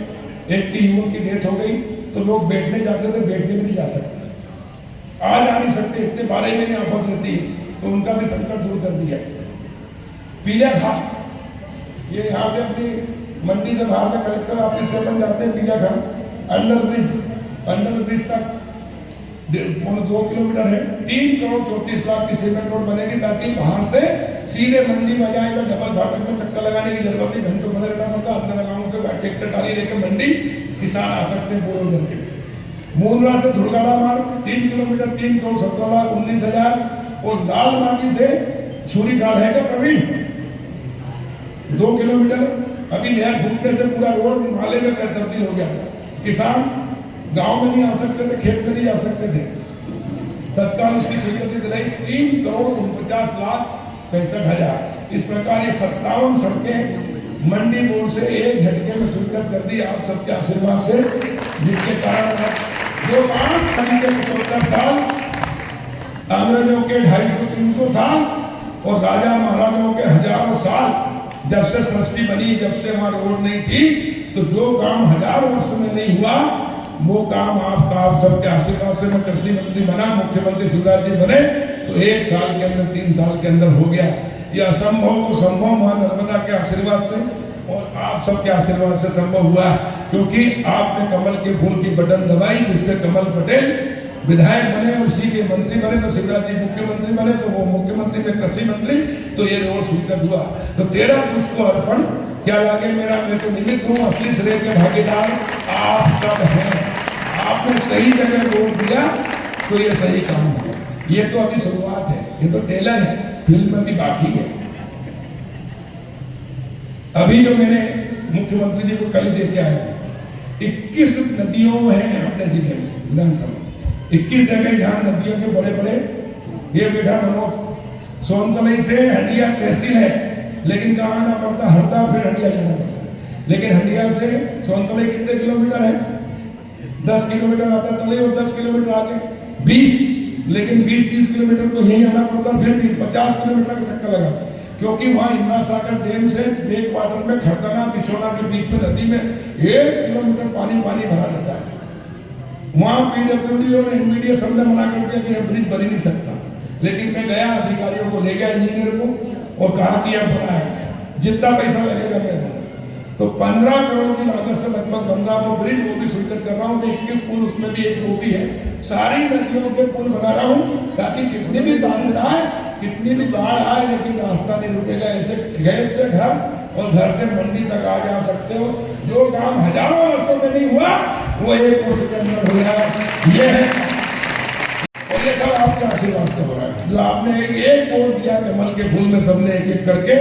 एक की युवक की डेथ हो गई, तो लोग बैठने जाते थे, बैठने भी नहीं जा सकते, आ जा नहीं सकते, इतने 12 महीने आफत रहती है, तो उनका भी संकट दूर कर दिया। पीला घाट ये यहाँ से अपनी मंडी से बाहर से कलेक्टर ऑफिस से अपन जाते हैं पीला घाट अंडर ब्रिज तक 2 किलोमीटर है। 3,34,00,000 की सीमेंट रोड बनेगी, ताकि बाहर से सीधे मंडी में जाएगा। डबल फाटक में चक्कर लगाने की जरूरत नहीं, घंटों बने रहना पड़ता। अंदर गाँव से ट्रैक्टर टाली लेकर मंडी किसान आ सकते हैं पूरे दिन के। मूलरा से धुड़गाड़ा मार्ग 3 किलोमीटर 3,17,19,000। और लाल माटी से छुरी घाट है क्या प्रवीण 2 किलोमीटर। अभी नहर फूटने से पूरा रोड नाले में तब्दील हो गया। किसान गांव में नहीं आ सकते थे, खेत में नहीं जा सकते थे, तत्काल उसकी स्वीकृति दिलाई 3,49,65,000। इस प्रकार ये 57 सड़कें मंडी बोर्ड से एक झटके में स्वीकृत कर दी आप सबके आशीर्वाद से, जिसके कारण जो 5 साल अंग्रेजों के 250-300 साल और राजा महाराजाओं के हजारों साल, जब से सृष्टि बनी, जब से वहां रोड नहीं थी, तो जो काम हजारों वर्षों में नहीं हुआ, वो काम आपका, आप सबके आशीर्वाद से मैं कृषि मंत्री बना, मुख्यमंत्री शिवराज जी बने, तो 1 साल के अंदर, 3 साल के अंदर हो गया। ये असंभव को संभव मां नर्मदा के आशीर्वाद से और आप सबके आशीर्वाद से संभव हुआ, क्योंकि आपने कमल के फूल की बटन दबाई, जिससे कमल पटेल विधायक बने, उसी के मंत्री बने, तो शिवराज जी मुख्यमंत्री बने, तो वो मुख्यमंत्री में कृषि मंत्री, तो ये रोड स्वीकृत हुआ। तो तेरा तुझको अर्पण क्या लगे मेरा, मैं तो निमित्त हूँ, असली श्रेय के भागीदार आप सब हैं। आपने सही जगह रोड दिया तो ये सही काम है। ये तो अभी शुरुआत है, ये तो टेलर है, फिल्म में भी बाकी है। अभी जो मैंने मुख्यमंत्री जी को कल दे के आया, 21 नदियों हैं अपने जिले में, विधानसभा 21 जगह जहां नदियों के बड़े बड़े, ये बेटा मनोज, सोनतलई से हंडिया तहसील है, लेकिन कहाँ आना पड़ता, हरदा, फिर हंडिया जाना पड़ता। लेकिन हंडिया से सोनतलई कितने किलोमीटर है? 10 किलोमीटर आता तले, और 10 किलोमीटर आगे 20, लेकिन 20-30 किलोमीटर तो यही आना पड़ता, फिर 20-50 किलोमीटर का चक्कर लगा, क्योंकि वहां इंदिरा सागर डैम से ब्रेक वाटर में खरकना बिछोना के बीच में नदी में 1 किलोमीटर पानी भरा रहता है। वहां पीडब्ल्यूडी और एनवीडीए सबने मना कर दिया कि यह ब्रिज बन ही नहीं सकता, लेकिन मैं गया, अधिकारियों को ले गया, इंजीनियर को, और कहा कि यह बना है, जितना पैसा लगेगा मैं दूंगा। तो 15 करोड़ की लागत से लगभग बनगा वो ब्रिज, वो भी स्वीकृत कर रहा हूँ। 21 पुल, उसमें भी एक रोटी है, सारी नदियों के पुल बना रहा हूँ, ताकि कितनी भी बारिश आए, कितनी भी बाढ़ आए, लेकिन रास्ता नहीं रुकेगा। ऐसे गैस से घर और घर से मंडी तक आ जा सकते हो। जो काम हजारों वर्षों में नहीं हुआ, वो 1 वर्ष के अंदर हो जाएगा। ये है, और ये सब आपके आशीर्वाद से हो रहा है। जो आपने एक वोट दिया कमल के फूल में, सबने एक एक करके,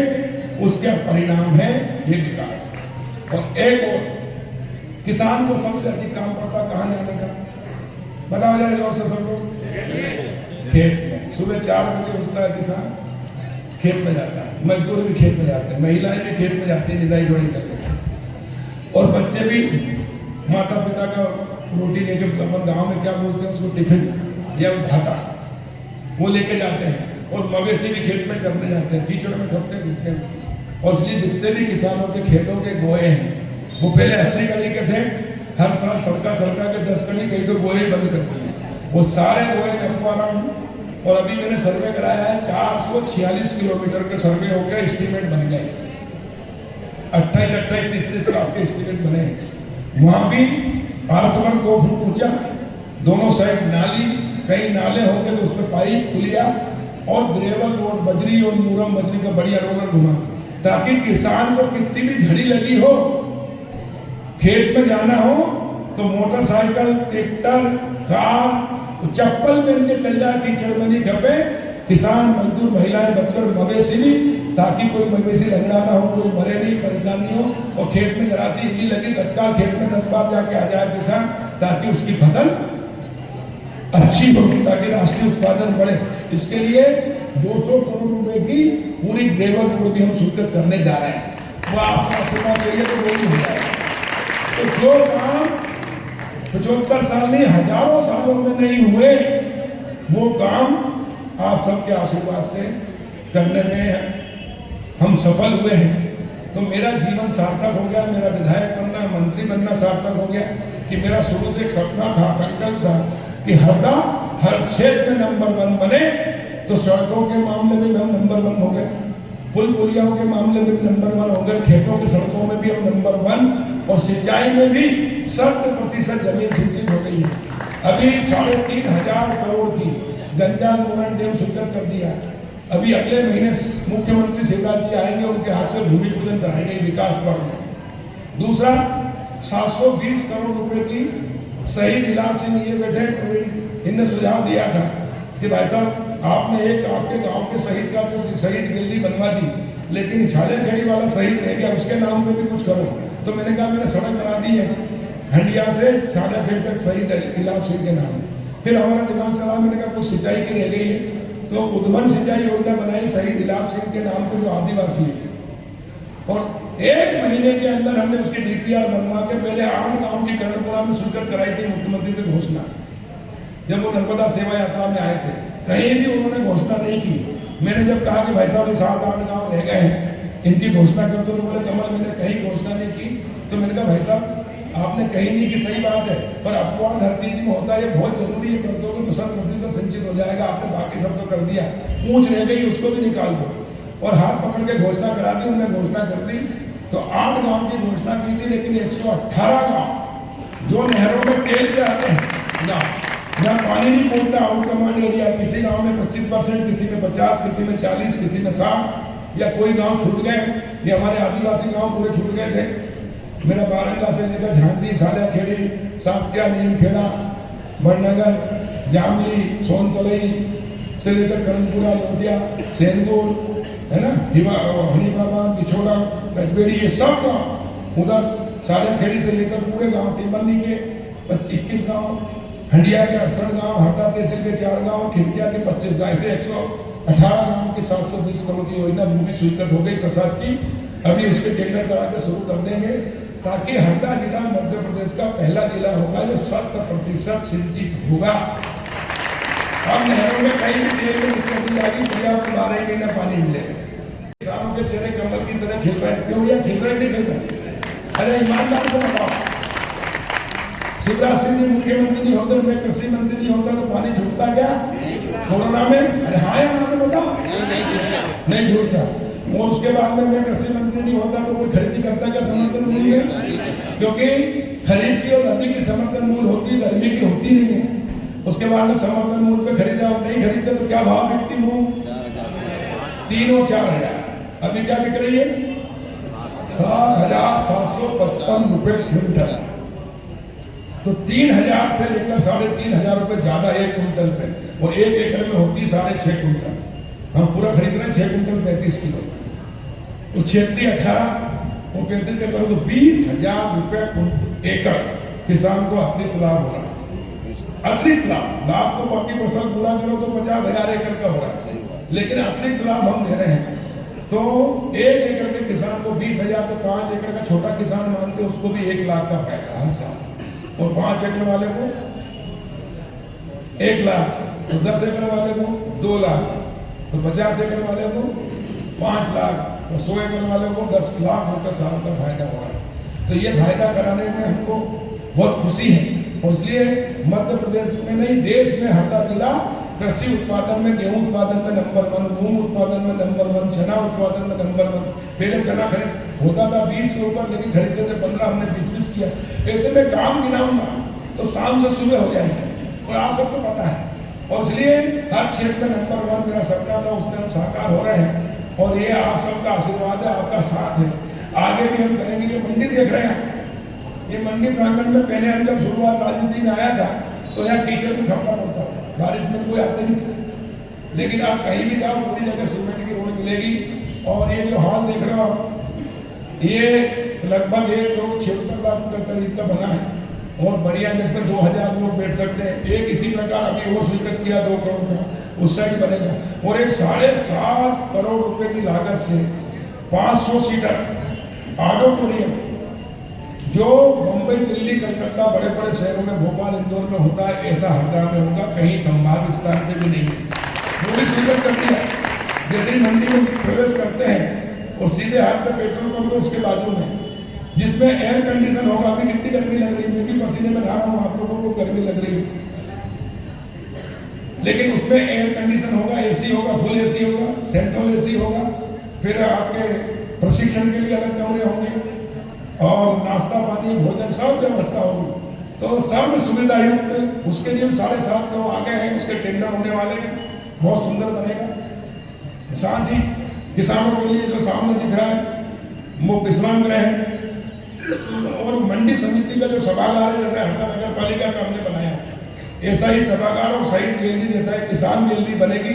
उसका परिणाम है ये विकास। और एक और, किसान को सबसे अधिक काम पड़ता कहाँ जाने का, बताओ जरा जोर से सब लोग, खेत में। सुबह 4 बजे उठता है किसान, खेत में जाता है, मजदूर भी खेत में जाते हैं, महिलाएं भी खेत में जाती है, निदाई ढोई करते हैं, और बच्चे भी माता पिता का रोटी लेके, अपन गाँव में क्या बोलते हैं उसको, टिफिन या घाटा, वो लेके जाते हैं। और मवेशी भी खेत में चरने जाते हैं, कीचड़ में ठपते फिरते हैं। और इसलिए जितने भी किसानों के खेतों के गोए हैं, वो पहले 80 कड़ी के थे, हर साल सरका के 10 कड़ी, कहीं तो गोए बंद कर दिए, वो सारे गोए नपवा रहा हूँ। और अभी मैंने सर्वे कराया है, 446 किलोमीटर के सर्वे हो गए, एस्टीमेट बन गए, 28-28, 30 का आपके एस्टीमेट बने। वहां भी अर्थवर्क को ऊंचा, दोनों साइड नाली, कई नाले हो गए तो उसमें पाइप, पुलिया और ग्रेवल रोड, बजरी और मूरम बजरी का बढ़िया रोड घुमा, ताकि किसान को कितनी भी घड़ी लगी हो, खेत में जाना हो तो मोटरसाइकिल, ट्रैक्टर, कार, चप्पल पहन के चल जाए, कीचड़ में नहीं खपे। किसान, मजदूर, महिलाएं, बच्चे, मवेशी भी, ताकि कोई मवेशी लंगड़ा ना हो, कोई मरे नहीं, परेशानी हो। और खेत में जरा सी इल्ली लगी, तत्काल खेत में 10 बार जाके आ जाए किसान, ताकि उसकी फसल अच्छी होगी, ताकि राष्ट्रीय उत्पादन बढ़े। इसके लिए 200 करोड़ रुपए की पूरी ग्रेवल रोड भी हम स्वीकृत करने जा रहे हैं। वो आपका आशीर्वाद चाहिए तो वो भी हो जाएगा। तो जो काम 75 साल नहीं, हजारों सालों में नहीं हुए, वो काम आप सबके आशीर्वाद से करने में हम सफल हुए हैं। तो मेरा जीवन सार्थक हो गया, मेरा विधायक बनना, मंत्री बनना सार्थक हो गया। कि मेरा शुरू से एक सपना था, संकल्प था कि हरदा हर क्षेत्र में नंबर 1 बने। तो सड़कों के मामले में हम नंबर 1 हो गए, पुल पुलियाओं के मामले में भी नंबर 1 हो गए, खेतों की सड़कों में भी हम नंबर 1, और सिंचाई में भी 70% जमीन सिंचित हो गई है। अभी 3,500 करोड़ की गंजा मोरन डैम स्वीकृत कर दिया। अभी अगले महीने मुख्यमंत्री शिवराज जी आएंगे, उनके हाथ से भूमि पूजन कराएंगे विकास पर। दूसरा, 720 करोड़ रुपए की शहीद इलाज से ये बैठे, इनने सुझाव दिया था कि भाई साहब आपने एक आपके गांव के शहीद का तो शहीद गैलरी बनवा दी, लेकिन छालेखेड़ी वाला शहीद रह गया, उसके नाम पे भी कुछ करो। तो मैंने कहा मैंने सड़क बना दी है हंडिया से छालेखेड़ी तक शहीद इलाज सिंह के नाम। फिर हमारा दिमाग चला, मैंने कहा कुछ सिंचाई की रह गई है, तो उद्वन सिंचाई योजना बनाई शहीद इलाज सिंह के नाम पे जो आदिवासी है। और 1 महीने के अंदर हमने उसकी डीपीआर बनवा के पहले 8 गांव की करणपुरा में स्वीकृत कराई थी मुख्यमंत्री से घोषणा, जब वो नर्मदा सेवा यात्रा में आए थे। कहीं भी उन्होंने घोषणा नहीं की। मैंने जब कहा कि भाई साहब ये 7-8 गाँव रह गए हैं, इनकी घोषणा कर दो, तो बोले कमल मैंने कहीं घोषणा नहीं की। तो मैंने कहा भाई साहब आपने कहीं नहीं की, सही बात है, पर अपवाद हर चीज में होता है, ये बहुत जरूरी है, कर दोगे तो 100% संचित हो जाएगा। आपने बाकी सबको कर दिया, पूछ रह गई उसको भी निकाल दो, और हाथ पकड़ के घोषणा करा दी। उन्होंने घोषणा कर दी तो 8 गांव की घोषणा की थी, लेकिन 118 गांव जो नहरों में तेल पे आते हैं ना, जहाँ पानी नहीं पहुंचता, आउट कमांड एरिया, किसी गांव में 25%, किसी में 50, किसी में 40, किसी में 60, या कोई गांव छूट गए। ये हमारे आदिवासी गांव पूरे छूट गए थे। मेरा बारंगा से लेकर झांसी, सालियाखेड़ी, साप्त्या, नीमखेड़ा, बड़नगर, जामली, सोनतलई से लेकर करमपुरा, लोटिया, सेनगुर, है ना, हनीबाबा, बिछोड़ा, कटबेड़ी, ये सब गाँव, उधर सालियाखेड़ी से लेकर पूरे गाँव, टिम्बली के 21 गाँव, हंडिया के 68 गाँव, हरदा तहसील के 4 गाँव, खिड़किया के 25 गाँव, ऐसे 118 गाँव की 720 करोड़ की योजना भूमि स्वीकृत हो गई प्रशासन की। अभी इसके टेंडर करा के शुरू कर देंगे, ताकि हरदा जिला मध्य प्रदेश का पहला जिला होगा जो 100% सिंचित होगा। और नहरों में कहीं भी तेल में दिक्कत नहीं आएगी, पर्याप्त 12 महीना पानी मिलेगा। किसानों के चेहरे कमल की तरह खिल रहे, क्यों या खिल रहे नहीं खिल रहे? अरे ईमानदार को बताओ, शिवराज सिंह जी मुख्यमंत्री नहीं होते, मैं कृषि मंत्री नहीं होता तो पानी छूटता क्या कोरोना में? अरे हाँ या ना तो बताओ, नहीं छूटता। और उसके बाद में मैं कृषि मंत्री नहीं होता तो कोई खरीदी करता क्या समर्थन मूल्य? क्योंकि खरीद की और रबी की समर्थन मूल्य होती, गर्मी की होती नहीं है। उसके बाद में समर्थन मूल्य पे खरीदा और नहीं खरीदते तो क्या भाव बिकती मूंग? 3 और 4,000। अभी क्या बिक रही है? 7,755 रुपए क्विंटल। तो 3,000 से लेकर 3,500 रुपए ज्यादा 1 क्विंटल पे, और 1 एकड़ में होती 6.5 क्विंटल। हम पूरा खरीद रहे हैं 6 क्विंटल 35 किलो, तो 18 और 35 के करो तो 20,000 रुपए एकड़ किसान को अतिरिक्त लाभ हो रहा है। अतिरिक्त लाभ तो बाकी फसल पूरा करो तो 50,000 एकड़ का हो रहा है, लेकिन अतिरिक्त लाभ हम दे रहे हैं। तो 1 एकड़ के किसान को 20,000, तो 5 एकड़ का छोटा किसान मानते उसको भी 1 लाख का फायदा हर साल, और 5 एकड़ वाले को 1 लाख, तो 10 एकड़ वाले को 2 लाख, तो 50 एकड़ वाले को 5 लाख, तो 100 एकड़ वाले को 10 लाख रुपए साल का फायदा हो रहा है। तो ये फायदा कराने में हमको बहुत खुशी है, और इसलिए मध्य प्रदेश में नहीं देश में हरदा जिला कृषि उत्पादन में, गेहूं उत्पादन में नंबर 1, मूंग उत्पादन में नंबर 1, चना उत्पादन में नंबर 1। पहले चना खरीद होता था 20 के ऊपर, लेकिन खरीदते थे 15, हमने 20 किया। ऐसे में काम गिनाऊंगा तो शाम से सुबह हो जाएंगे, और आप सबको पता है। और इसलिए हर क्षेत्र में नंबर 1 मेरा सपना था, उसमें हम साकार हो रहे हैं, और ये आप सबका आशीर्वाद है, आपका साथ है। आगे भी हम करेंगे। ये मंडी देख रहे हैं, ये मंडी प्रांगण में पहले हम जब शुरुआत राजनीति में आया था तो यहाँ कीचड़ में खपना पड़ता था, बारिश में कोई आते नहीं थे। लेकिन आप कहीं भी जाओ पूरी जगह सीमेंट की रोड मिलेगी। और ये जो हॉल देख रहे हो आप, ये लगभग 1,76 लाख रुपये करीब का बना है, और बढ़िया जिसमें 2,000 लोग बैठ सकते हैं। एक इसी प्रकार अभी वो स्वीकृत किया 2 करोड़ का, उस साइड बनेगा। और एक 7.5 करोड़ रुपए की लागत से 500 सीटर ऑडिटोरियम, जो मुंबई, दिल्ली, कलकत्ता, बड़े बड़े शहरों में, भोपाल, इंदौर में होता है, ऐसा हरदा में होगा। कहीं संभाग स्थान पे भी नहीं है। वो भी स्वीकृत कर दिया। जैसे ही मंडी में प्रवेश करते हैं और सीधे हाथ पे पेट्रोल पंप उसके बाजू में, जिसमें एयर कंडीशन होगा। अभी कितनी गर्मी लग रही है, क्योंकि पसीने में नहा रहा हूँ, आप लोगों को गर्मी लग रही है, लेकिन उसमें एयर कंडीशन होगा, एसी होगा, फुल एसी होगा, सेंट्रल एसी होगा। फिर आपके प्रशिक्षण के लिए अलग कमरे होंगे, और नाश्ता पानी भोजन सब व्यवस्था होगी। तो सब सुविधा युक्त। उसके लिए 7.5 करोड़ आगे हैं, उसके टेंडर होने वाले हैं, बहुत सुंदर बनेगा। साथ ही किसानों के लिए जो सामने दिख रहा है वो विश्राम गृह है, और मंडी समिति का जो सभागार है, जैसे हरदा नगर पालिका का हमने बनाया, ऐसा ही सभागार और शहीद गैलरी जैसा एक किसान गैलरी बनेगी,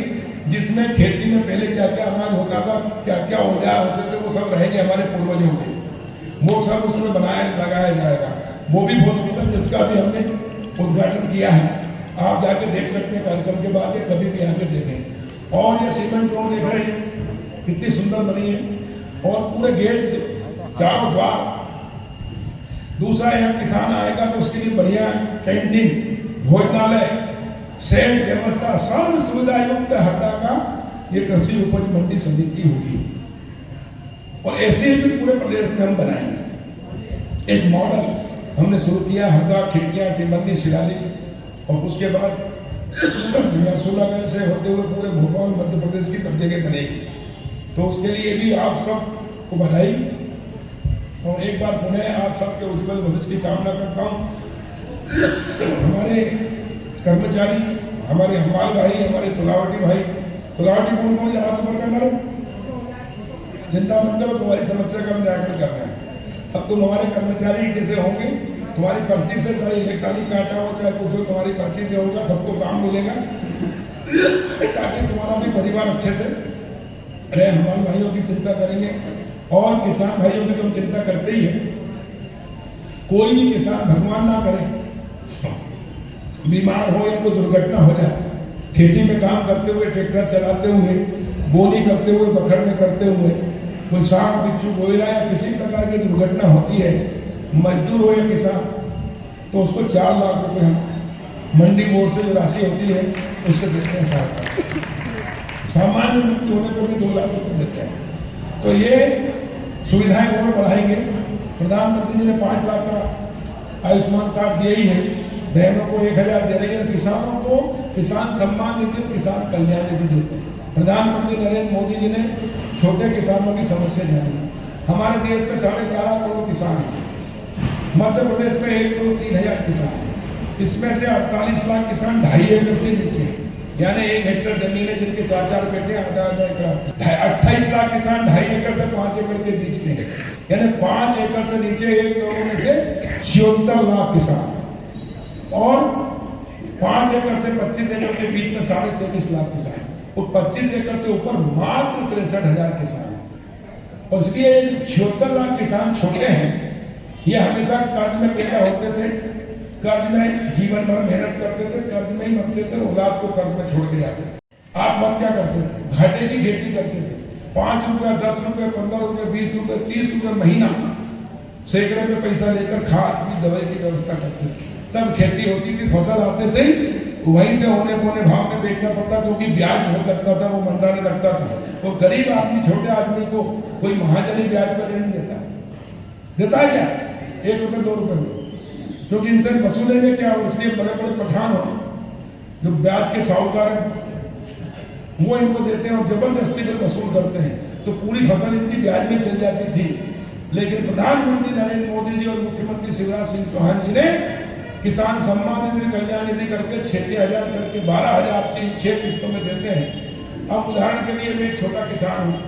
जिसमें खेती में पहले क्या क्या अनाज होता था, क्या क्या औजार होते थे, वो सब रहेंगे हमारे पूर्वजों के, वो सब उसमें लगाया जाएगा। वो भी बहुत सुंदर, जिसका भी हमने उद्घाटन किया है। आप जाके देख सकते हैं कार्यक्रम के बाद, या कभी भी आके देखें। और ये सीमेंट रोड देख रहे हैं कितनी सुंदर बनी है, और पूरे गेट चारों द्वार। दूसरा, यहाँ किसान आएगा तो उसके लिए बढ़िया कैंटीन, भोजनालय, सेठ व्यवस्था सर्व सुविधा युक्त हरदा का ये कृषि उपज मंडी समिति होगी और ऐसे ही पूरे प्रदेश में हम बनाएंगे। एक मॉडल हमने शुरू किया, हरदा खिड़कियां टिम्बरनी शिलालिक और उसके बाद 16 से होते हुए पूरे भोपाल मध्य प्रदेश की सब जगह बनेगी। तो उसके लिए भी आप सबको बधाई और एक बार पुनः आप सबके उज्जवल भविष्य की कामना करता हूँ। हमारे कर्मचारी, हमारे हमाल भाई, हमारे तुलावटी भाई, तुलावटी कौन कौन हाथ ऊपर करना लो, चिंता मत करो, तुम्हारी समस्या का निराकरण कर रहे हैं। अब तुम हमारे कर्मचारी जैसे होंगे, तुम्हारी पर्ची से चाहे इलेक्ट्रॉनिक काटा हो चाहे कुछ हो, तुम्हारी पर्ची से होगा, सबको काम मिलेगा ताकि तुम्हारा भी परिवार अच्छे से रहे। हमारे भाइयों की चिंता करेंगे और किसान भाइयों की तुम चिंता करते ही है। कोई भी किसान भगवान ना करे बीमार हो या कोई दुर्घटना हो जाए, खेती में काम करते हुए, ट्रैक्टर चलाते हुए, बोनी करते हुए, बखरने करते हुए कोई सांप बिच्छू गोइला या किसी प्रकार की दुर्घटना होती है, मजदूर हो या किसान, तो उसको 4 लाख रुपए हम मंडी बोर्ड से जो राशि होती है उससे देते हैं। सामान्य मृत्यु होने पर भी 2 लाख रुपए देते हैं। तो ये सुविधाएं और बढ़ाएंगे। प्रधानमंत्री जी ने 5 लाख का आयुष्मान कार्ड दिया ही है, बहनों को 1000 दे रही है, किसानों को किसान सम्मान निधि, किसान कल्याण निधि देते हैं। प्रधानमंत्री नरेंद्र मोदी जी ने छोटे किसानों की समस्या जानी। हमारे देश में 11.5 करोड़ किसान हैं, मध्य प्रदेश में 1 करोड़ 3 हजार किसान हैं। इसमें से 48 लाख किसान 2.5 एकड़ से नीचे, यानी 1 हेक्टेयर जमीन है जिनके 4-4 बेटे, 28 लाख किसान 2.5 एकड़ से 5 एकड़ के बीच में है, यानी 5 एकड़ से नीचे 1 करोड़ में से 76 लाख किसान और 5 एकड़ से 25 एकड़ के बीच में 33.5 लाख किसान और 25 एकड़ से ऊपर मात्र 63,000 किसान है। और इसलिए 76 लाख किसान छोटे हैं, ये हमेशा कर्ज में पैदा होते थे, कर्ज में जीवन भर मेहनत करते थे, कर्ज में ही मरते थे, औलाद को कर्ज में छोड़ के जाते थे। आप मन क्या करते थे? घाटे की खेती करते थे, 5 रुपया, 10 रुपये, 15 रुपये, 20 रुपये, 30 रुपये महीना सैकड़े में पैसा लेकर खाद की दवाई की व्यवस्था करते थे। तब खेती होती थी, फसल आते से वहीं से होने पौने भाव में बेचना पड़ता, क्योंकि ब्याज बहुत लगता था, वो मंडाने लगता था। वो गरीब आदमी, छोटे आदमी को कोई महाजनी ब्याज पर ऋण देता है क्या? 1 रुपये 2 रुपये, क्योंकि इनसे वसूलेंगे क्या? इसलिए बड़े बड़े पठान हो जो ब्याज के साहूकार वो इनको देते हैं और जबरदस्ती से वसूल करते हैं, तो पूरी फसल इनकी ब्याज में चल जाती थी। लेकिन प्रधानमंत्री नरेंद्र मोदी जी और मुख्यमंत्री शिवराज सिंह चौहान जी ने किसान सम्मान निधि, कल्याण निधि करके 6-6 हजार करके 12,000 की 6 किस्तों में देते हैं। अब उदाहरण के लिए मैं एक छोटा किसान हूँ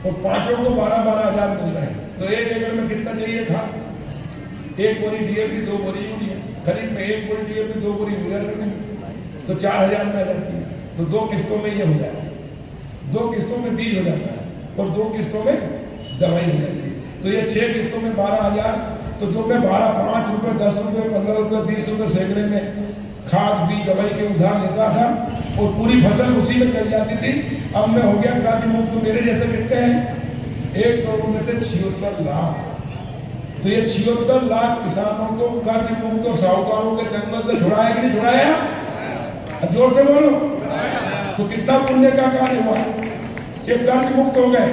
और 5 को 12-12 हजार मिल रहे हैं, तो 1 एकड़ में कितना चाहिए था? 1 बोरी डीएपी, 2 बोरी यूरिया, खरीद में 1 बोरी डीएपी, 2 बोरी यूरिया रखनी, तो 4,000 में आ जाती है। तो 2 किस्तों में ये हो जाता है, 2 किस्तों में बीज हो जाता है और 2 किस्तों में दवाई हो जाती है। तो ये 6 किस्तों में 12,000, तो जो मैं 5 रुपये, 10 रुपये, 15 रुपये, 20 रुपये सैकड़े में खाद बीज दवाई के उधार लेता था और पूरी फसल उसी में चल जाती थी। अब मैं हो गया कर्ज मुक्त। तो मेरे जैसे कितने हैं? 1 करोड़ में से 76 लाख। तो ये 76 लाख किसानों को कर्ज मुक्त और साहूकारों के जंगल से छुड़ाया कि नहीं छुड़ाया? जोर से बोलो। तो कितना पुण्य का कार्य हुआ, ये कर्ज मुक्त हो गए।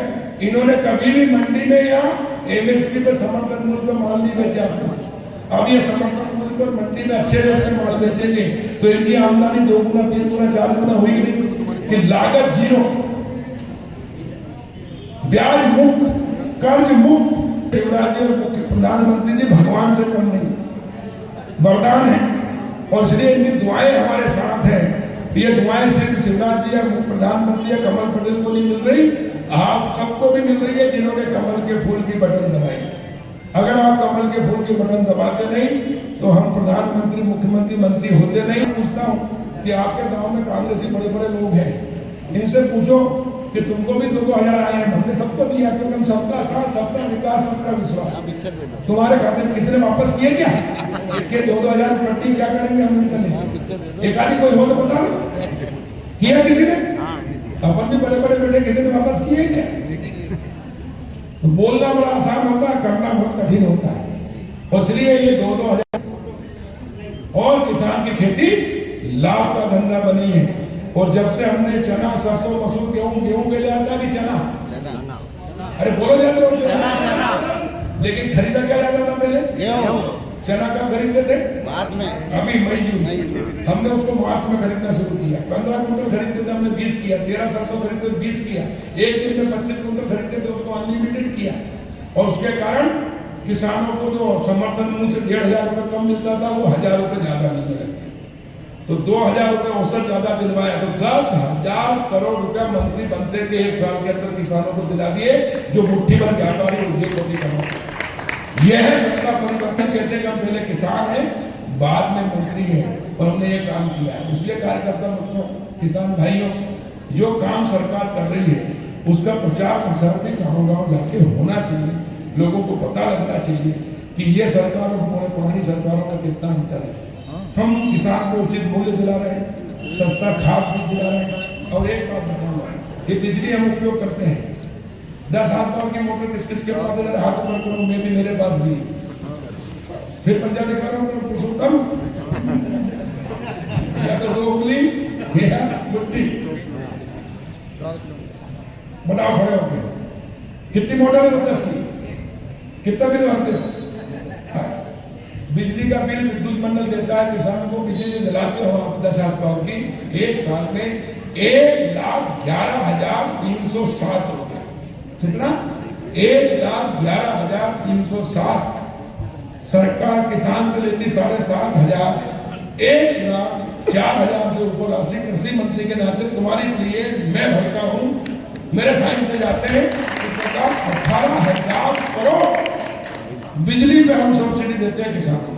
इन्होंने कभी भी मंडी में या एमएसपी पर समर्थन मूल्य पर माल नहीं बेचा। अब ये समर्थन मूल्य पर मंडी में अच्छे रेट से माल बेचेंगे तो इनकी आमदनी 2 गुना, 3 गुना, 4 गुना हुई नहीं। कि लागत 0, ब्याज मुक्त, कर्ज मुक्त। शिवराज जी और प्रधानमंत्री जी भगवान से कम नहीं, वरदान है और इसलिए इनकी दुआएं हमारे साथ हैं। ये दुआएं सिर्फ शिवराज जी या प्रधानमंत्री या कमल पटेल को नहीं मिल रही, आप सबको भी मिल रही है जिन्होंने कमल के फूल की बटन दबाई। अगर आप कमल के फूल की बटन दबाते नहीं तो हम प्रधानमंत्री, मुख्यमंत्री, मंत्री होते नहीं। पूछता हूँ कि आपके गांव में कांग्रेसी बड़े बड़े लोग हैं, इनसे पूछो कि तुमको भी 2,000 आए हैं, हमने सबको दिया क्योंकि हम सबका साथ, सबका विकास, सबका विश्वास। तुम्हारे खाते में किसी ने वापस किए क्या? के 2,000 प्रति क्या करेंगे हम इनका? एक आदमी कोई हो तो बता दो, किया किसी ने? अपन भी बड़े बड़े बेटे किसी ने वापस किए क्या? तो बोलना बड़ा आसान होता है, करना बहुत कठिन होता है। और इसलिए ये 2-2 हजार और किसान की खेती लाख का धंधा बनी है। और जब से हमने चना, सरसों, मसूर, गेहूं के लिए आता भी चना, अरे बोलो चना, लेकिन खरीदा क्या जाता था पहले? चना कब खरीदते थे? बाद में, अभी मई जून। हमने उसको मार्च में खरीदना शुरू किया। 15 कुंटल खरीदते थे, हमने 20 किया। 13 सरसों खरीदते थे, 20 किया। एक दिन में 25 कुंटल खरीदते थे, उसको अनलिमिटेड किया। और उसके कारण किसानों को जो समर्थन मूल्य से 1,500 रुपये कम मिलता था, वो 1,000 रुपये ज्यादा मिलने लगे। तो 2,000 रुपये औसत ज्यादा दिलवाया, तो 10,000 करोड़ रुपया मंत्री बनते के 1 साल के अंदर किसानों को दिला दिए, जो मुट्ठी भर व्यापारी उद्योगपति कमाते। यह है सत्ता परिवर्तन। कहते हैं कि हम पहले किसान हैं, बाद में मंत्री हैं, और हमने ये काम किया है। इसलिए कार्यकर्ता मित्रों, किसान भाइयों, जो काम सरकार कर रही है उसका प्रचार प्रसार भी गाँव जाके होना चाहिए। लोगों को पता लगना चाहिए कि ये सरकार और हमारे पुरानी सरकारों में कितना अंतर है। हम किसान को उचित मूल्य दिला रहे हैं, सस्ता खाद भी दिला रहे हैं। और एक बात बताऊंगा, ये बिजली हम उपयोग करते हैं, 10 हाथ पावर की मोटर किस किस के पास है? हाथ ऊपर करो, मैं भी, मेरे पास भी। फिर पंजा दिखा रहा हूँ, पुरुषोत्तम या तो 2 उंगली या मुट्ठी। बताओ खड़े होके, कितनी मोटर है? 10 की। कितना बिल भरते हो? बिजली का बिल विद्युत मंडल देता है किसानों को। बिजली जलाते हो आप 10 हाथ पावर की, एक साल में 1,11,307 रुपये। कितना? 1,11,307। सरकार किसान से लेती 7,500। 1,04,000 से ऊपर राशि कृषि मंत्री के नाते तुम्हारे लिए मैं भरता हूं। मेरे साइन पे जाते हैं 18,000 करोड़ बिजली पे हम सब्सिडी देते हैं किसानों को।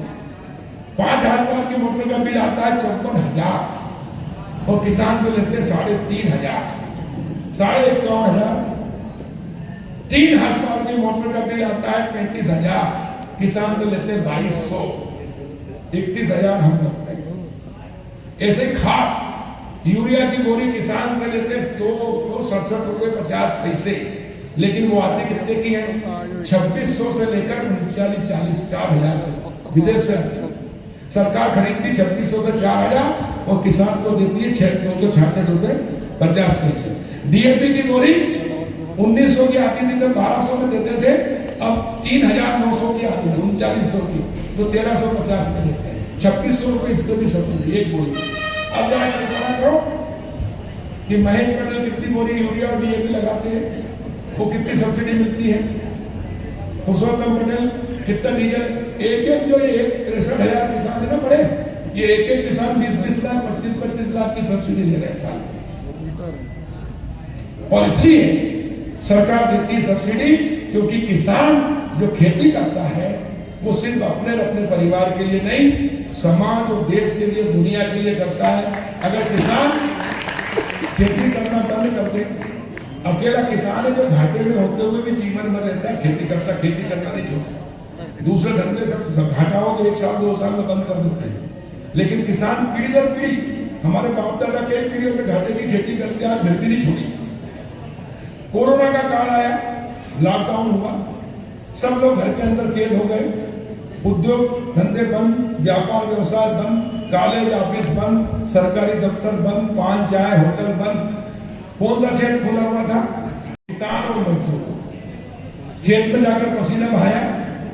5 हाथ की मोटर का बिल आता है 54,000 और किसान को लेते हैं 3,500, 51,000। 3 हाथ की मोटर का बिल आता है 35,000, किसान से लेते हैं 2,200। 31,000 हम लगते हैं। ऐसे खाद, यूरिया की बोरी किसान से लेते हैं 267 रुपये 50 पैसे, लेकिन वो आती कितने की है? 2,600 से लेकर 39-40, 4,000 विदेश से। सरकार खरीदती 2,600 से 4,000 और किसान को देती है 266 रुपये 50 पैसे। डीएपी की बोरी 1,900 की आती थी, तो 1,200 में देते थे। अब 3,900 की आती है, 3,900 की, तो 1,350 में देते हैं। 2,600 रुपये इसको भी सब्सिडी एक बोरी। अब जरा कल्पना करो कि महेश पटेल कितनी बोरी यूरिया और डीएपी लगाते हैं, वो कितनी सब्सिडी मिलती है? पुरुषोत्तम पटेल कितना डीजल? एक जो ये 63,000 किसान है ना बड़े, ये एक किसान 20-20 लाख 25-25 लाख की सब्सिडी ले रहे हैं। और इसलिए सरकार देती है सब्सिडी, क्योंकि किसान जो खेती करता है वो सिर्फ अपने परिवार के लिए नहीं, समाज और देश के लिए, दुनिया के लिए करता है। अगर किसान खेती करना बंद कर दे, अकेला किसान है जो घाटे में होते हुए भी जीवन में रहता है, खेती करना नहीं छोड़ता। दूसरे धंधे सब घाटा हो तो 1 साल 2 साल में बंद कर देते हैं, लेकिन किसान पीढ़ी दर पीढ़ी, हमारे बाप दादा के पीढ़ियों में घाटे की खेती करके आज फिर भी नहीं छोड़ी। कोरोना का काल आया, लॉकडाउन हुआ, सब लोग घर के अंदर कैद हो गए, उद्योग धंधे बंद, व्यापार व्यवसाय बंद, कॉलेज ऑफिस बंद, सरकारी दफ्तर बंद, पान चाय होटल बंद। कौन सा क्षेत्र खुला हुआ था? किसान और मजदूर। खेत में जाकर पसीना बहाया,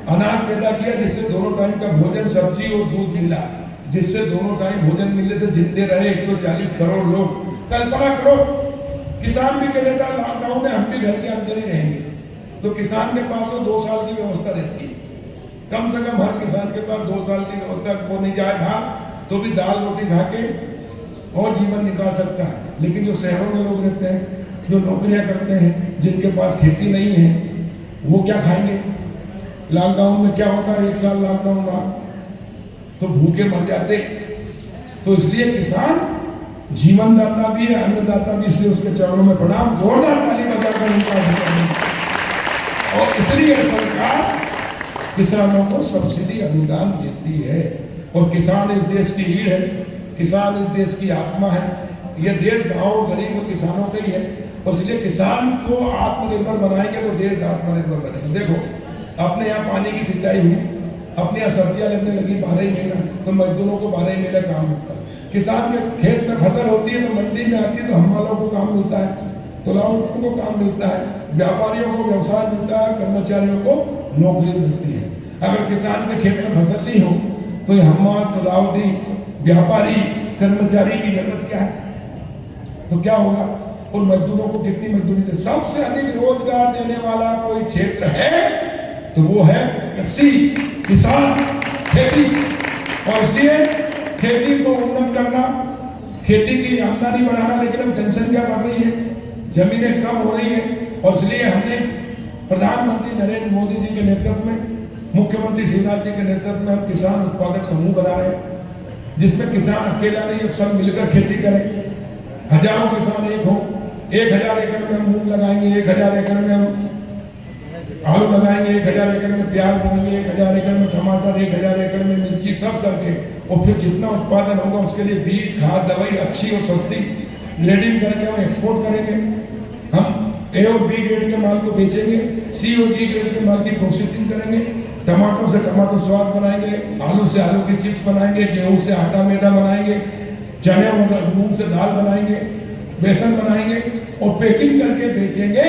अनाज पैदा किया, जिससे दोनों टाइम का भोजन, सब्जी और दूध मिला, जिससे दोनों टाइम भोजन मिलने से जिंदे रहे 140 करोड़ लोग। कल्पना करो, किसान भी कहता है लॉकडाउन में हम भी घर के अंदर ही रहेंगे, तो किसान के पास तो 2 साल की व्यवस्था रहती है। कम से कम हर किसान के पास 2 साल की व्यवस्था, को नहीं जाए बाहर तो भी दाल रोटी खा के और जीवन निकाल सकता है। लेकिन जो शहरों में लोग रहते हैं, जो नौकरियां करते हैं, जिनके पास खेती नहीं है, वो क्या खाएंगे? लॉकडाउन में क्या होता है? 1 साल लॉकडाउन रहा तो भूखे मर जाते। तो इसलिए किसान जीवनदाता भी है, अन्नदाता भी, इसलिए उसके चरणों में प्रणाम, जोरदार ताली बजाकर उनका। और इसलिए सरकार किसानों को सब्सिडी अनुदान देती है। और किसान इस देश की रीढ़ है, किसान इस देश की आत्मा है। यह देश गाँव गरीब और किसानों का ही है, और इसलिए किसान को आत्मनिर्भर बनाएंगे तो देश आत्मनिर्भर बनेगा। देखो, अपने यहाँ पानी की सिंचाई हुई, अपने यहाँ सब्जियां लगने लगी 12 महीना, तो मजदूरों को 12 महीने काम मिलता है। किसान के खेत में फसल होती है तो मंडी में आती है तो हम वालों को काम मिलता है, तुलावटों को काम मिलता है, व्यापारियों को व्यवसाय मिलता है, कर्मचारियों को नौकरी मिलती है। अगर किसान के खेत में फसल नहीं हो तो ये हम तुलावटी व्यापारी कर्मचारी की जरूरत क्या है? तो क्या होगा? उन मजदूरों को कितनी मजदूरी दे? सबसे अधिक रोजगार देने वाला कोई क्षेत्र है तो वो है कृषि, किसान, खेती। और इसलिए खेती को उन्नत करना, खेती की आमदनी बढ़ाना, लेकिन अब जनसंख्या बढ़ रही है, जमीनें कम हो रही है और इसलिए हमने प्रधानमंत्री नरेंद्र मोदी जी के नेतृत्व में, मुख्यमंत्री शिवराज जी के नेतृत्व में हम किसान उत्पादक समूह बना रहे हैं, जिसमें किसान अकेला नहीं, सब मिलकर खेती करें। हजारों किसान एक हो, 1000 एकड़ में हम मूंग लगाएंगे, 1000 एकड़ में हम आलू लगाएंगे, 1000 एकड़ में प्याज लगाएंगे, 1000 एकड़ में टमाटर, 1000 एकड़ में मिर्ची, सब करके और फिर जितना उत्पादन होगा उसके लिए बीज, खाद, दवाई अच्छी और सस्ती ग्रेडिंग करके हम एक्सपोर्ट करेंगे। हम ए और बी ग्रेड के माल को बेचेंगे, सी और डी ग्रेड के माल की प्रोसेसिंग करेंगे, टमाटो से टमाटो स्वाद बनाएंगे, आलू से आलू की चिप्स बनाएंगे, गेहूं से आटा मैदा बनाएंगे, चने और मूंग से दाल बनाएंगे, बेसन बनाएंगे और पैकिंग करके बेचेंगे।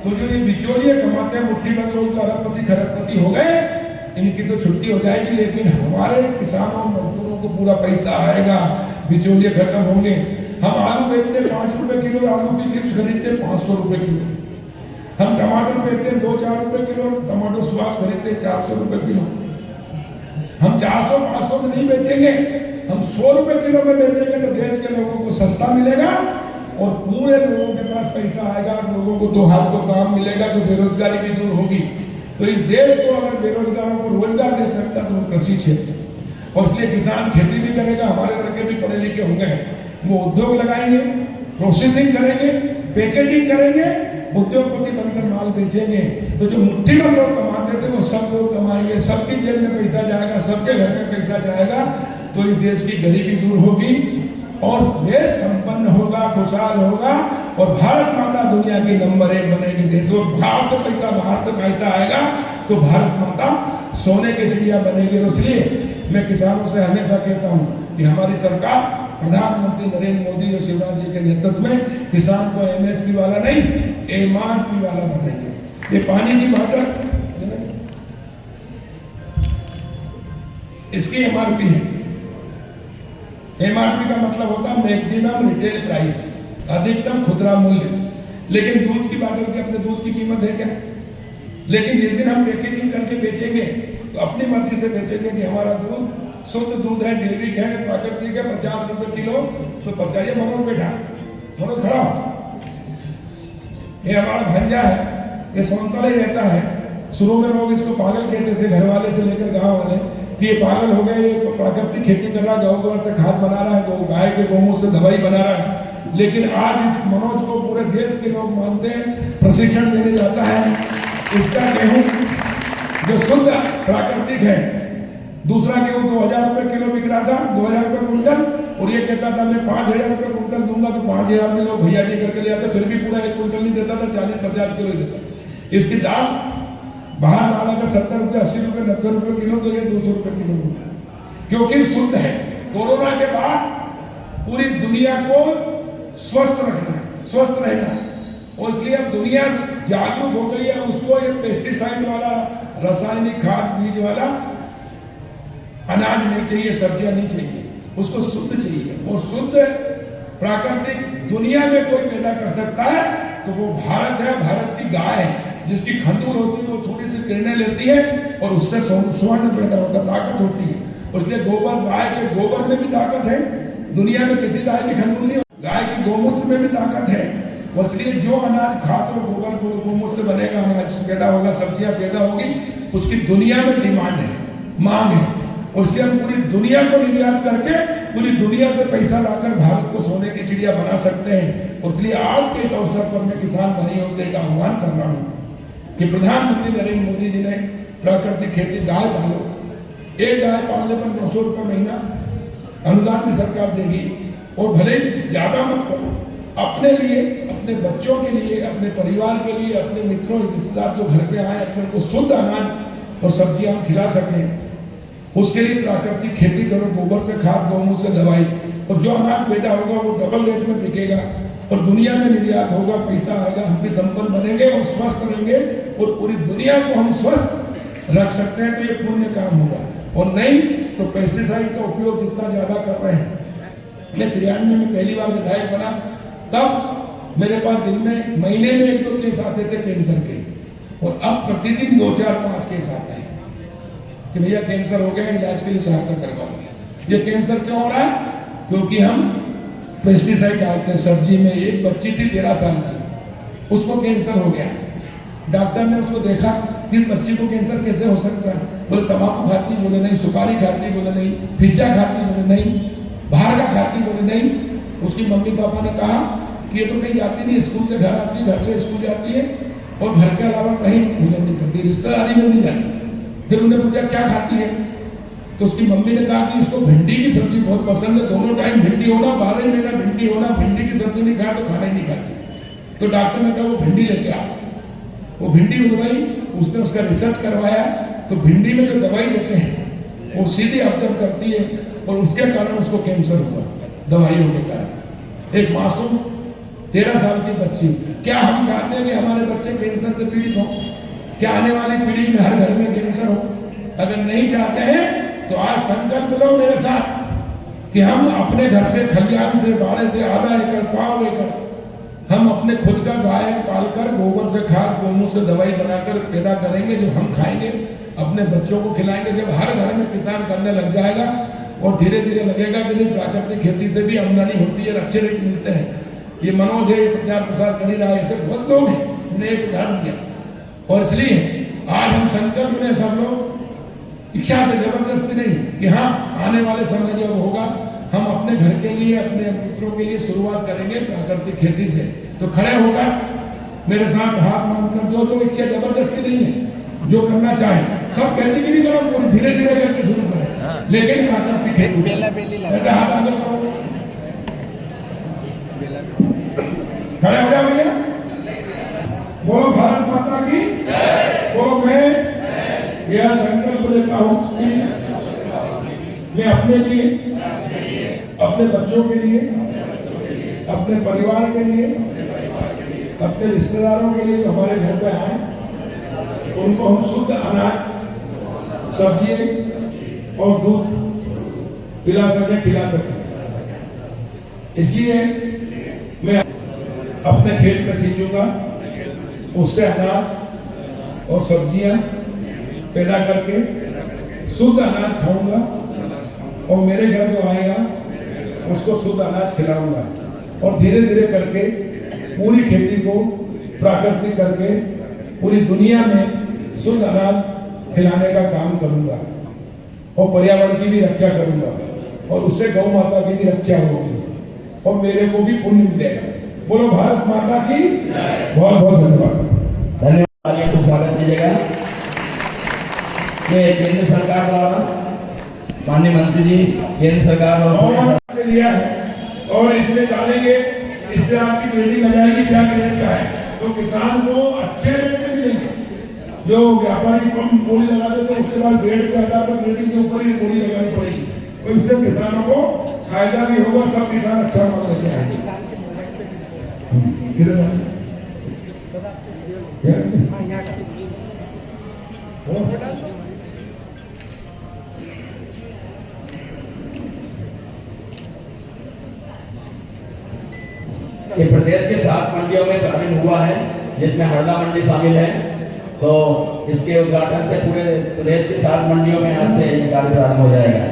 तो जो ये बिचौलिए कमाते हैं, मुट्ठी बंद लोग अरबपति खरबपति हो गए, इनकी तो छुट्टी हो जाएगी, लेकिन हमारे किसानों मजदूरों को पूरा पैसा आएगा, बिचौलिए खत्म होंगे। हम आलू बेचते 5 रुपए किलो, आलू की चिप्स खरीदते 500 रुपए किलो। हम टमाटर बेचते 2-4 रुपए किलो, टमाटो स्वाद खरीदते 400 रुपए किलो। हम 400-500 में नहीं बेचेंगे, हम 100 रुपए किलो में बेचेंगे तो देश के लोगों को सस्ता मिलेगा और पूरे लोगों के पास पैसा आएगा, लोगों को 2 हाथ को काम मिलेगा, तो बेरोजगारी भी दूर होगी। तो इस देश को अगर बेरोजगारों को रोजगार दे सकता तो कृषि क्षेत्र, और इसलिए किसान खेती भी करेगा, हमारे लड़के भी पढ़े लिखे होंगे, वो उद्योग लगाएंगे, प्रोसेसिंग करेंगे, पैकेजिंग करेंगे, उद्योगपति बनकर माल बेचेंगे। तो जो मुट्ठी में लोग कमाते थे वो सब लोग कमाएंगे, सबकी जेब में पैसा जाएगा, सबके घर में पैसा जाएगा, तो इस देश की गरीबी दूर होगी और देश संपन्न होगा, खुशहाल होगा और भारत माता दुनिया की नंबर 1 बनेगी देश। और बाहर से पैसा आएगा तो भारत माता सोने की चिड़िया बनेगी। और इसलिए मैं किसानों से हमेशा कहता हूँ कि हमारी सरकार, प्रधानमंत्री नरेंद्र मोदी और शिवराज जी के नेतृत्व में किसान को MSP वाला नहीं, MRP वाला बनाएंगे। ये पानी की बोतल, इसकी MRP है। MRP का मतलब होता है मैक्सिमम रिटेल प्राइस, अधिकतम खुदरा मूल्य। लेकिन दूध की बोतल की अपने दूध की कीमत है क्या? लेकिन जिस दिन हम पैकेजिंग करके बेचेंगे तो अपनी मर्जी से बेचेंगे कि हमारा दूध शुद्ध दूध है, जैविक है, प्राकृतिक है, 50 रुपए किलो। तो 50, ये मनोज बैठा, मनोज खड़ा, ये हमारा भंजा है, ये समतल ही रहता है। शुरू में लोग इसको पागल कहते थे, घर वाले से लेकर गांव वाले, कि ये पागल हो गए, ये प्राकृतिक खेती कर रहा है, गौ गोबर से खाद बना रहा है, गाय के गोमूत्र से दवाई बना रहा है। लेकिन आज इस मनोज को पूरे देश के लोग मानते हैं, प्रशिक्षण देने जाता है। इसका गेहूं जो शुद्ध प्राकृतिक है, दूसरा गेहूं 2000 रुपए किलो बिक रहा था, 2000 रुपए कुंटल, और ये कहता था मैं 5000 रुपए कुंटल दूंगा, तो 5000 में लोग भैया जी करके ले आते, फिर भी पूरा 1 कुंटल नहीं देता था, 40-50 किलो देता। इसकी दाल बाहर वाला का 70 रुपए, 80 रुपए, 90 रुपए किलो, तो ये 200 रुपए किलो, क्योंकि शुद्ध है। कोरोना के बाद पूरी दुनिया को स्वस्थ रखना है, स्वस्थ रहना है, और इसलिए अब दुनिया जागरूक हो गई है। उसको ये पेस्टिसाइड वाला, रासायनिक खाद बीज वाला अनाज नहीं चाहिए, सब्जियां नहीं चाहिए, उसको शुद्ध चाहिए। और शुद्ध प्राकृतिक दुनिया में कोई पैदा कर सकता है तो वो भारत है। भारत की गाय है, जिसकी खंडूर होती है, वो थोड़ी सी किरणें लेती है और उससे स्वर्ण पैदा होता, ताकत होती है। इसलिए गोबर, गाय के गोबर में भी ताकत है, दुनिया में किसी गाय की खंडूर नहीं, गाय की गोमूत्र में भी ताकत है। और इसलिए जो अनाज खाद और गोबर को गोमूत्र से बनेगा, अनाज पैदा होगा, सब्जियां पैदा होगी, उसकी दुनिया में डिमांड है, मांग है। और इसलिए हम पूरी दुनिया को निर्यात करके पूरी दुनिया से पैसा लाकर भारत को सोने की चिड़िया बना सकते हैं। और इसलिए आज के इस अवसर पर मैं किसान भाइयों से एक आह्वान कर रहा हूँ कि प्रधानमंत्री नरेंद्र मोदी जी ने प्राकृतिक खेती, गाय पालो, एक गाय पालने पर 900 रुपये महीना अनुदान भी सरकार देगी। और भले ज्यादा मत करो, अपने लिए, अपने बच्चों के लिए, अपने परिवार के लिए, अपने मित्रों रिश्तेदार जो घर पे आए, अपने को शुद्ध अनाज और सब्जियां खिला सकें। उसके लिए प्राकृतिक खेती करो, गोबर से खाद, गौमूत्र से दवाई, और जो अनाज पैदा होगा वो डबल रेट में बिकेगा और दुनिया में निर्यात होगा, पैसा आएगा, हम भी संपन्न बनेंगे और स्वस्थ रहेंगे और पूरी दुनिया को हम स्वस्थ रख सकते हैं। तो ये पुण्य काम होगा। और नहीं तो पेस्टिसाइड का उपयोग जितना ज्यादा कर रहे हैं, मैं 93 में पहली बार विधायक बना, तब मेरे पास दिन में महीने में 1-2 केस आते थे कैंसर के, और अब प्रतिदिन 2, 4, 5 केस आते हैं कि भैया कैंसर हो गया, इलाज के लिए सहायता करवाओ। ये कैंसर क्यों हो रहा है? क्योंकि हम पेस्टिसाइड डालते हैं सब्जी में। एक बच्ची थी 13 साल की, उसको कैंसर हो गया। डॉक्टर ने उसको देखा कि इस बच्ची को कैंसर कैसे हो सकता है? बोले तंबाकू खाती, बोले नहीं, सुपारी खाती, बोले नहीं, पिज्जा खाती, बोले नहीं, बाहर का खाती, बोले नहीं। उसकी मम्मी पापा ने कहा कि ये तो कहीं जाती नहीं, स्कूल से घर आती, घर से स्कूल जाती है और घर के अलावा कहीं भोजन नहीं करती, रिश्तेदारी में नहीं जाती। फिर उन्हें पूछा क्या खाती है, तो उसकी मम्मी ने कहा कि इसको भिंडी की सब्जी बहुत पसंद है, दोनों टाइम भिंडी होना, 12 महीना भिंडी होना, भिंडी की सब्जी नहीं खाया तो खाना ही नहीं खाती। तो डॉक्टर ने कहा वो भिंडी लेके आओ। वो भिंडी उगवाई, उसने उसका रिसर्च करवाया, तो भिंडी में जो दवाई देते हैं वो सीधे अब्जॉर्ब करती है और उसके कारण उसको कैंसर हुआ, दवाइयों के कारण। एक मासूम 13 साल की बच्ची। क्या हम चाहते हैं कि हमारे बच्चे कैंसर से पीड़ित हों? क्या आने वाली पीढ़ी में हर घर में कैंसर हो? अगर नहीं चाहते हैं तो आज संकल्प लो मेरे साथ कि हम अपने घर से, खलिहान से, बाड़े से आधा एकड़, पाव एकड़ हम अपने खुद का गाय पालकर गोबर से खाद, गौमूत्र से दवाई बनाकर पैदा करेंगे, जो हम खाएंगे, अपने बच्चों को खिलाएंगे। जब हर घर में किसान करने लग जाएगा और धीरे धीरे लगेगा कि नहीं, प्राकृतिक खेती से भी आमदनी होती है, अच्छे रेट मिलते हैं। ये मनोज है, प्रचार प्रसार कर ही रहा है, ऐसे बहुत लोग हैं, उन्हें एक उदाहरण दिया। और इसलिए आज हम संकल्प में सब लोग इच्छा से, जबरदस्ती नहीं, कि हाँ आने वाले समय जब होगा हम अपने घर के लिए, अपने पुत्रों के लिए शुरुआत करेंगे प्राकृतिक खेती से। तो खड़े होकर मेरे साथ हाथ मांगकर, जो इच्छा, जबरदस्ती नहीं है, जो करना चाहे सब कैटेगरी करो, पूरी धीरे धीरे करके शुरू करें, लेकिन प्राकृतिक खेती ऐसे हाथ आगे करो, खड़े हो जाओ भैया। बोलो भारत माता की, बोलो मैं यह संकल्प लेता हूं कि मैं अपने लिए, अपने बच्चों के लिए, अपने परिवार के लिए, अपने रिश्तेदारों के लिए जो हमारे घर पे आए, उनको हम शुद्ध अनाज, सब्जी और दूध पिला सके, खिला सके। इसलिए मैं अपने खेत में सींचूंगा, उससे अनाज और सब्जियां पैदा करके शुद्ध अनाज खाऊंगा और मेरे घर जो आएगा उसको शुद्ध अनाज खिलाऊंगा। और धीरे धीरे करके पूरी खेती को प्राकृतिक करके पूरी दुनिया में शुद्ध अनाज खिलाने का काम करूंगा और पर्यावरण की भी रक्षा करूंगा और उससे गौ माता की भी रक्षा होगी और मेरे को भी पुण्य मिलेगा। बोलो भारत माता की, बहुत बहुत धन्यवाद। धन्यवाद, को स्वागत कीजिएगा। ये केंद्र सरकार द्वारा माननीय मंत्री जी, केंद्र सरकार और लिया है और इसमें डालेंगे, इससे आपकी ग्रेडिंग आ जाएगी क्या ग्रेड का है, तो किसान को अच्छे रेट में मिलेंगे। जो व्यापारी कम बोली लगा देते उसके बाद ग्रेड के आधार पर ग्रेडिंग के ऊपर ही बोली लगानी पड़ेगी, तो इससे किसानों को फायदा भी होगा, सब किसान अच्छा माल लेके आएंगे। ये प्रदेश के 7 मंडियों में प्रारंभ हुआ है, जिसमें हरदा मंडी शामिल है। तो इसके उद्घाटन से पूरे प्रदेश के 7 मंडियों में आज से कार्य प्रारंभ हो जाएगा।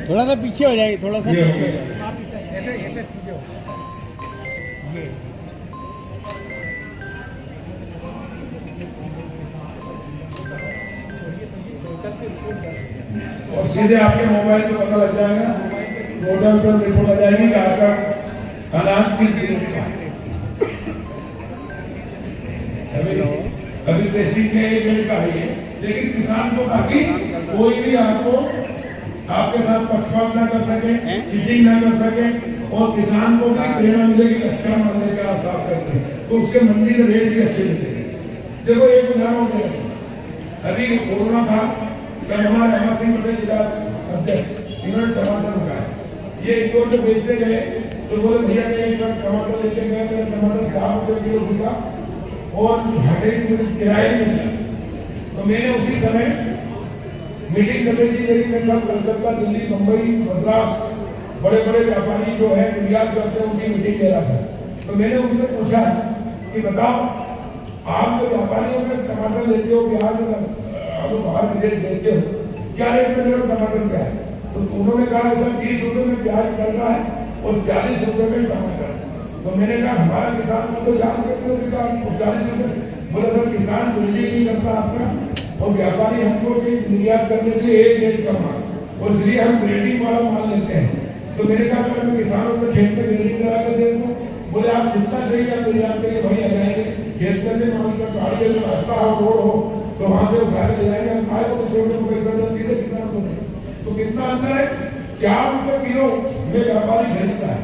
थोड़ा सा पीछे हो जाएगी, थोड़ा सा पीछे हो जाएगी। और सीधे आपके मोबाइल पे पता लग जाएगा, पोर्टल पर रिपोर्ट आ जाएगी कि आपका अनाज किस रेट का। अभी बेसिक में एक रेट का है, लेकिन किसान को ताकि कोई भी आपको आपके साथ पक्षपात ना कर सके, चीटिंग ना कर सके और किसान को भी प्रेरणा मिलेगी अच्छा माल लेकर आप साफ करते हैं, तो उसके मंडी में रेट भी अच्छे मिलते हैं। देखो एक उदाहरण दे, अभी कोरोना था तब हमारे हेमा सिंह पटेल जिला अध्यक्ष इन्होंने टमाटर उगाए, ये इंदौर में बेचने गए तो बोले भैया मैं एक ट्रक टमाटर लेके गया, मेरा टमाटर 4 रुपये किलो बिका और भाड़े किराया नहीं मिला। तो मैंने उसी समय मीटिंग कमेटी मेरी के साथ कलकत्ता, दिल्ली, मुंबई, मद्रास बड़े बड़े व्यापारी जो है निर्यात करते हैं उनकी मीटिंग ले रहा था। तो मैंने उनसे पूछा कि बताओ आप जो व्यापारियों से टमाटर लेते हो, प्याज आलू बाहर रेट देते हो, क्या रेट में टमाटर क्या है? तो उन्होंने कहा सर 30 रुपये में प्याज चल रहा है और 40 रुपये में टमाटर। तो मैंने कहा हमारा किसान को तो 4 रुपये किलो बिका और 40 रुपये। बोला सर किसान बिल्डिंग नहीं करता आपका और व्यापारी हमको निर्यात करने के लिए एक रेट का माल और इसलिए हम ग्रेडिंग वाला माल लेते हैं। तो मैंने कहा सर मैं किसानों को खेत में ग्रेडिंग करा कर दे दूँ। बोले आप जितना चाहिए आप निर्यात करिए, वही आ जाएंगे। खेत में से मान कर गाड़ी अगर रास्ता हो, रोड हो तो वहाँ से उठा के ले जाएंगे, हम खाए तो छोटे को पैसा दे सीधे किसान को दें। तो कितना अंतर है? 4 रुपये किलो में व्यापारी खरीदता है,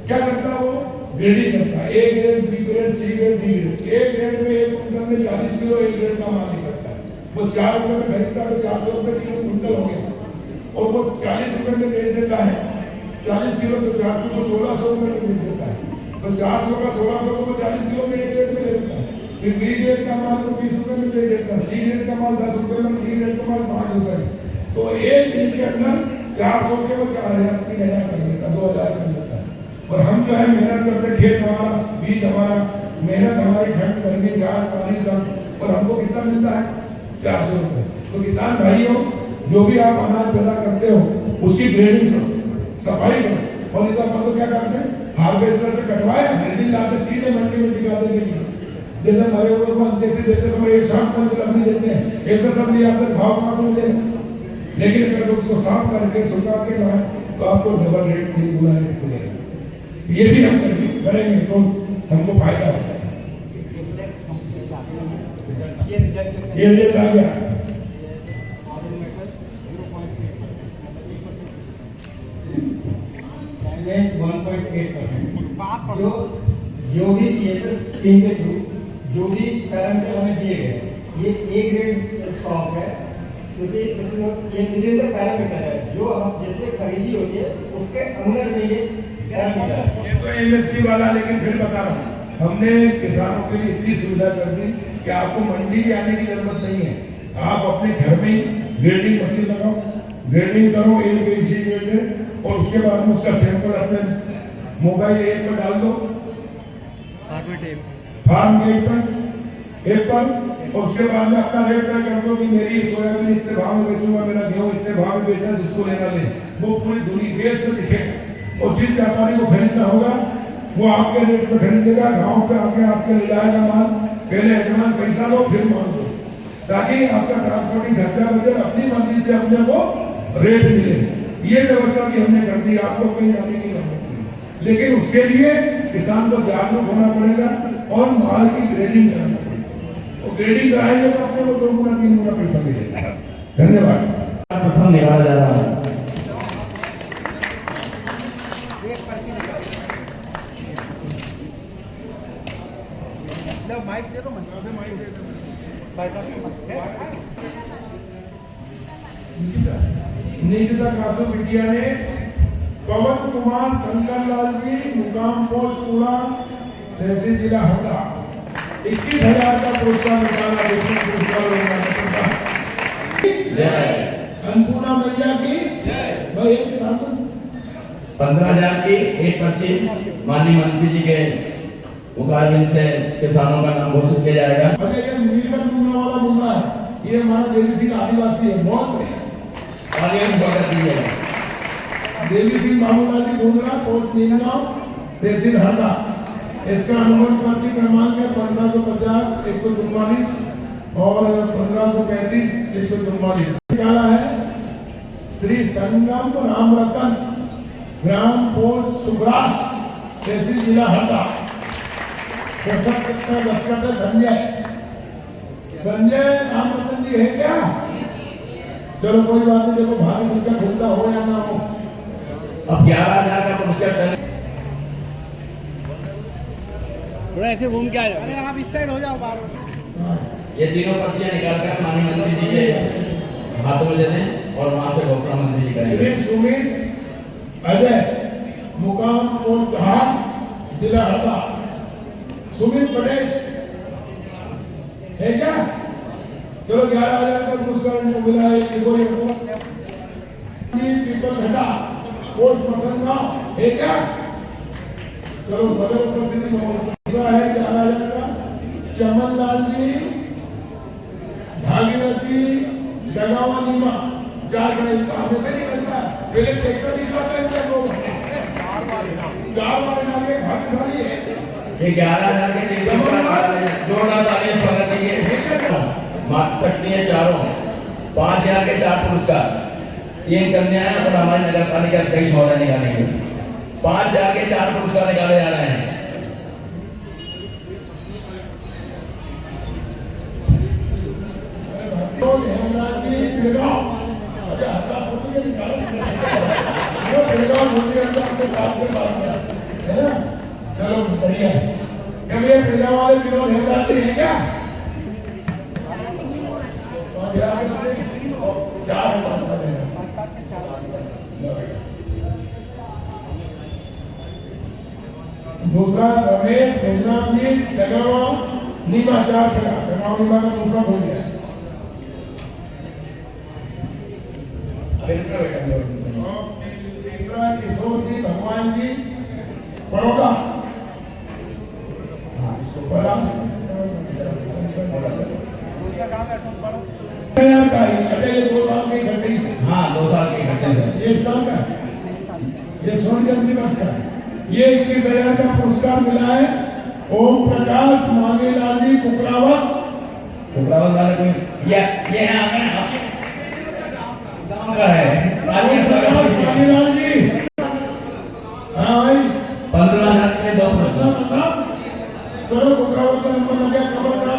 क्या करता है वो? ग्रेडिंग करता है, A grade, B grade, C grade, D grade. A grade में एक कुंटल में 40 किलो एक ग्रेड का माल निकलता है। वो 4 रुपये में खरीदता है तो 400 रुपये किलो कुंटल हो गया और वो 40 रुपये में बेच देता है। 40 किलो तो 400 को 1600 रुपये में बेच देता है। तो 400 का 1600 को 40 किलो में एक ग्रेड में ले लेता है। फिर बी ग्रेड का माल को 20 रुपये में बेच देता है, सी ग्रेड का माल 10 रुपये में, डी ग्रेड का माल 5 रुपये में। तो एक दिन के अंदर 400 के वो 4000 3000 कर देता, 2000 कर देता है। और हम जो है मेहनत करते, खेत हमारा, बीज हमारा, मेहनत हमारी, ठंड गर्मी गार पानी सब, और हमको कितना मिलता है? 400 रुपये। तो किसान भाइयों जो भी आप अनाज पैदा करते हो उसकी ग्रेडिंग करो, सफाई करो। और इधर मतलब क्या करते हैं? हार्वेस्टर से कटवाए, ग्रेडिंग लाते सीधे मंडी में टिका देंगे। जैसे मरे हुए को जैसे देते समय एक साथ पंच लकड़ी देते हैं, ऐसा सब लिया भाव कहाँ से मिलेगा? लेकिन अगर उसको साफ करके सुखा के लाए तो आपको डबल रेट नहीं, गुना रेट मिलेगा। ये भी हम करेंगे तो हमको फायदा होता है। ये रिजल्ट आ गया। जो भी स्कीम के थ्रू जो भी पैरामीटर हमें दिए गए, ये ए ग्रेड स्टॉक है क्योंकि ये विद द पैरामीटर है जो हम जिसमें खरीदी होती है उसके अंदर में ये पैरामीटर है। ये तो एमएसपी वाला, लेकिन फिर बता रहा हूँ हमने किसानों के लिए इतनी सुविधा कर दी कि आपको मंडी में आने की जरूरत नहीं है। आप अपने घर में ही ग्रेडिंग मशीन लगाओ, ग्रेडिंग करो, ए बी सी ग्रेड, और उसके बाद में उसका सैंपल अपने मोबाइल ऐप पर डाल दो, फार्म गेट पर ऐप पर, और उसके बाद में अपना रेट तय कर दो कि मेरी सोयाबीन इतने भाव में बेचूंगा, मेरा गेहूँ इतने भाव में बेचना, जिसको लेना ले। वो पूरी दुनिया देश में दिखेगा और जिस व्यापारी को खरीदना होगा वो आपके रेट में खरीदेगा, गांव पे आके आपके ले जाएगा माल। पहले एडवांस पैसा लो फिर माल दो, ताकि आपका ट्रांसपोर्टिंग खर्चा बचे, अपनी मर्जी से अपने को रेट मिले। ये व्यवस्था भी हमने कर दी, आपको कहीं जाने की जरूरत नहीं। लेकिन उसके लिए किसान को जागरूक होना पड़ेगा और माल की ग्रेडिंग करना पड़ेगा। तो ग्रेडिंग कराएंगे तो अपने को 2 गुना 3 गुना पैसा मिलेगा। धन्यवाद। प्रथम निकाला जा रहा है। निकिता कासो बिटिया ने पवन कुमार शंकर लाल जी, मुकाम पोस्ट पूरा, तहसील जिला हरदा, 21,000 का पुरस्कार निकाला। अन्नपूर्णा मैया की जय। भाई 15,000 की एक पर्ची माननीय मंत्री जी के मुखारबिन से किसानों का नाम घोषित किया जाएगा। अरे ये नीलकंठ मुन्ना वाला मुन्ना है, ये हमारा देवी सिंह आदिवासी है, बहुत बढ़िया। आगे स्वागत कीजिएगा। देवी सिंह बाबूलाल जी गुंडरा, पोस्ट नीलगांव, तहसील हरदा। इसका नंबर पर्ची क्रमांक है 1550 144 और 1535 144। निकाला है श्री संगम राम रतन, ग्राम पोस्ट सुग्रास, तहसील जिला हरदा। संजय राम रतन जी है क्या? चलो कोई बात नहीं, देखो भाग उसका खुलता हो या ना हो। अब 11,000 का पुरस्कार थोड़ा ऐसे घूम के आ जाओ। अरे आप इस साइड हो जाओ बाहर। ये तीनों पर्चियां निकालकर माननीय मंत्री जी के हाथों में दे दें और वहां से घोषणा मंत्री जी करेंगे। श्री सुमित अजय मुकाम पोस्ट हार जिला हरदा। सुमित पटेल है क्या? चलो 11,000 का पुरस्कार इनको मिला है। पीपल घटा पोस्ट पसंद गाँव है क्या? चलो बगल उपस्थिति दूसरा है 11,000 का चमन लाल जी भागीरथी जगावा नीमा 4 बड़े हमेशा नहीं करता है। पहले ट्रैक्टर निकलते हैं लोग 4 बार आगे भागीदारी है। ये 11,000 के जोरदार तालियां स्वागत कीजिए। मार्क सकती है चारों 5,000 के 4 पुरस्कार 3 कन्याएं और हमारे नगर पालिका अध्यक्ष महोदय निकालेंगे। 5,000 के 4 पुरस्कार निकाले जा रहे हैं। चलो बढ़िया। जब ये प्रजा वाले विरोध हो जाते हैं क्या? दूसरा रमेश मेघनाथ जी जगवा नीमा 4 चला जगवा नीमा का दूसरा हो गया। तीसरा किशोर जी भगवान जी बड़ौदा। अकेले 2 साल की घटी। हाँ 2 साल की घटना है। 1 साल का ये स्वर्ण जन्म दिवस का ये 21,000 का पुरस्कार मिला है ओम प्रकाश मांगेलाल जी कुकरावत। कुकरावत वाले कोई ये है आंगन आपके गांव का है। मांगेलाल जी हाँ भाई 15,000 के 2 पुरस्कार। चलो कुकरावत का नंबर लग गया। खबर करा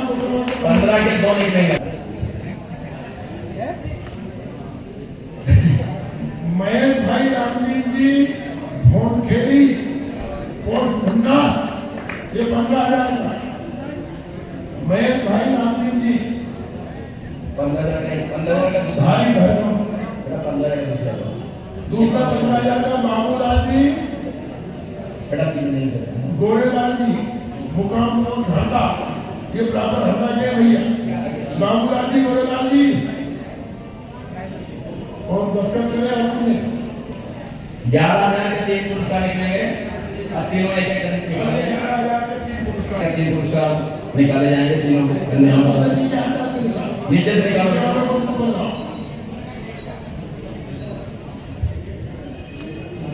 15 के 2 निकलेंगे। महेश भाई रामवीर जी भोनखेड़ी पोस्ट भुन्नास ये 15,000 का। महेश भाई रामवीर जी 15,000 का भाई भरम 15,000 दूसरा 15,000 का बाबूलाल जी बेटा 3 नहीं करता। गोरेलाल जी मुकाम हरदा ये बराबर हरदा के भैया बाबूलाल जी गोरेलाल जी और दस्खत करे आपने 11,000 के 3 पुरस्कार निकलेंगे और तीनों एक एक करके निकाले 11,000 के 3 पुरस्कार 3 पुरस्कार निकाले जाएंगे। तीनों कन्याओं को नीचे से निकालो।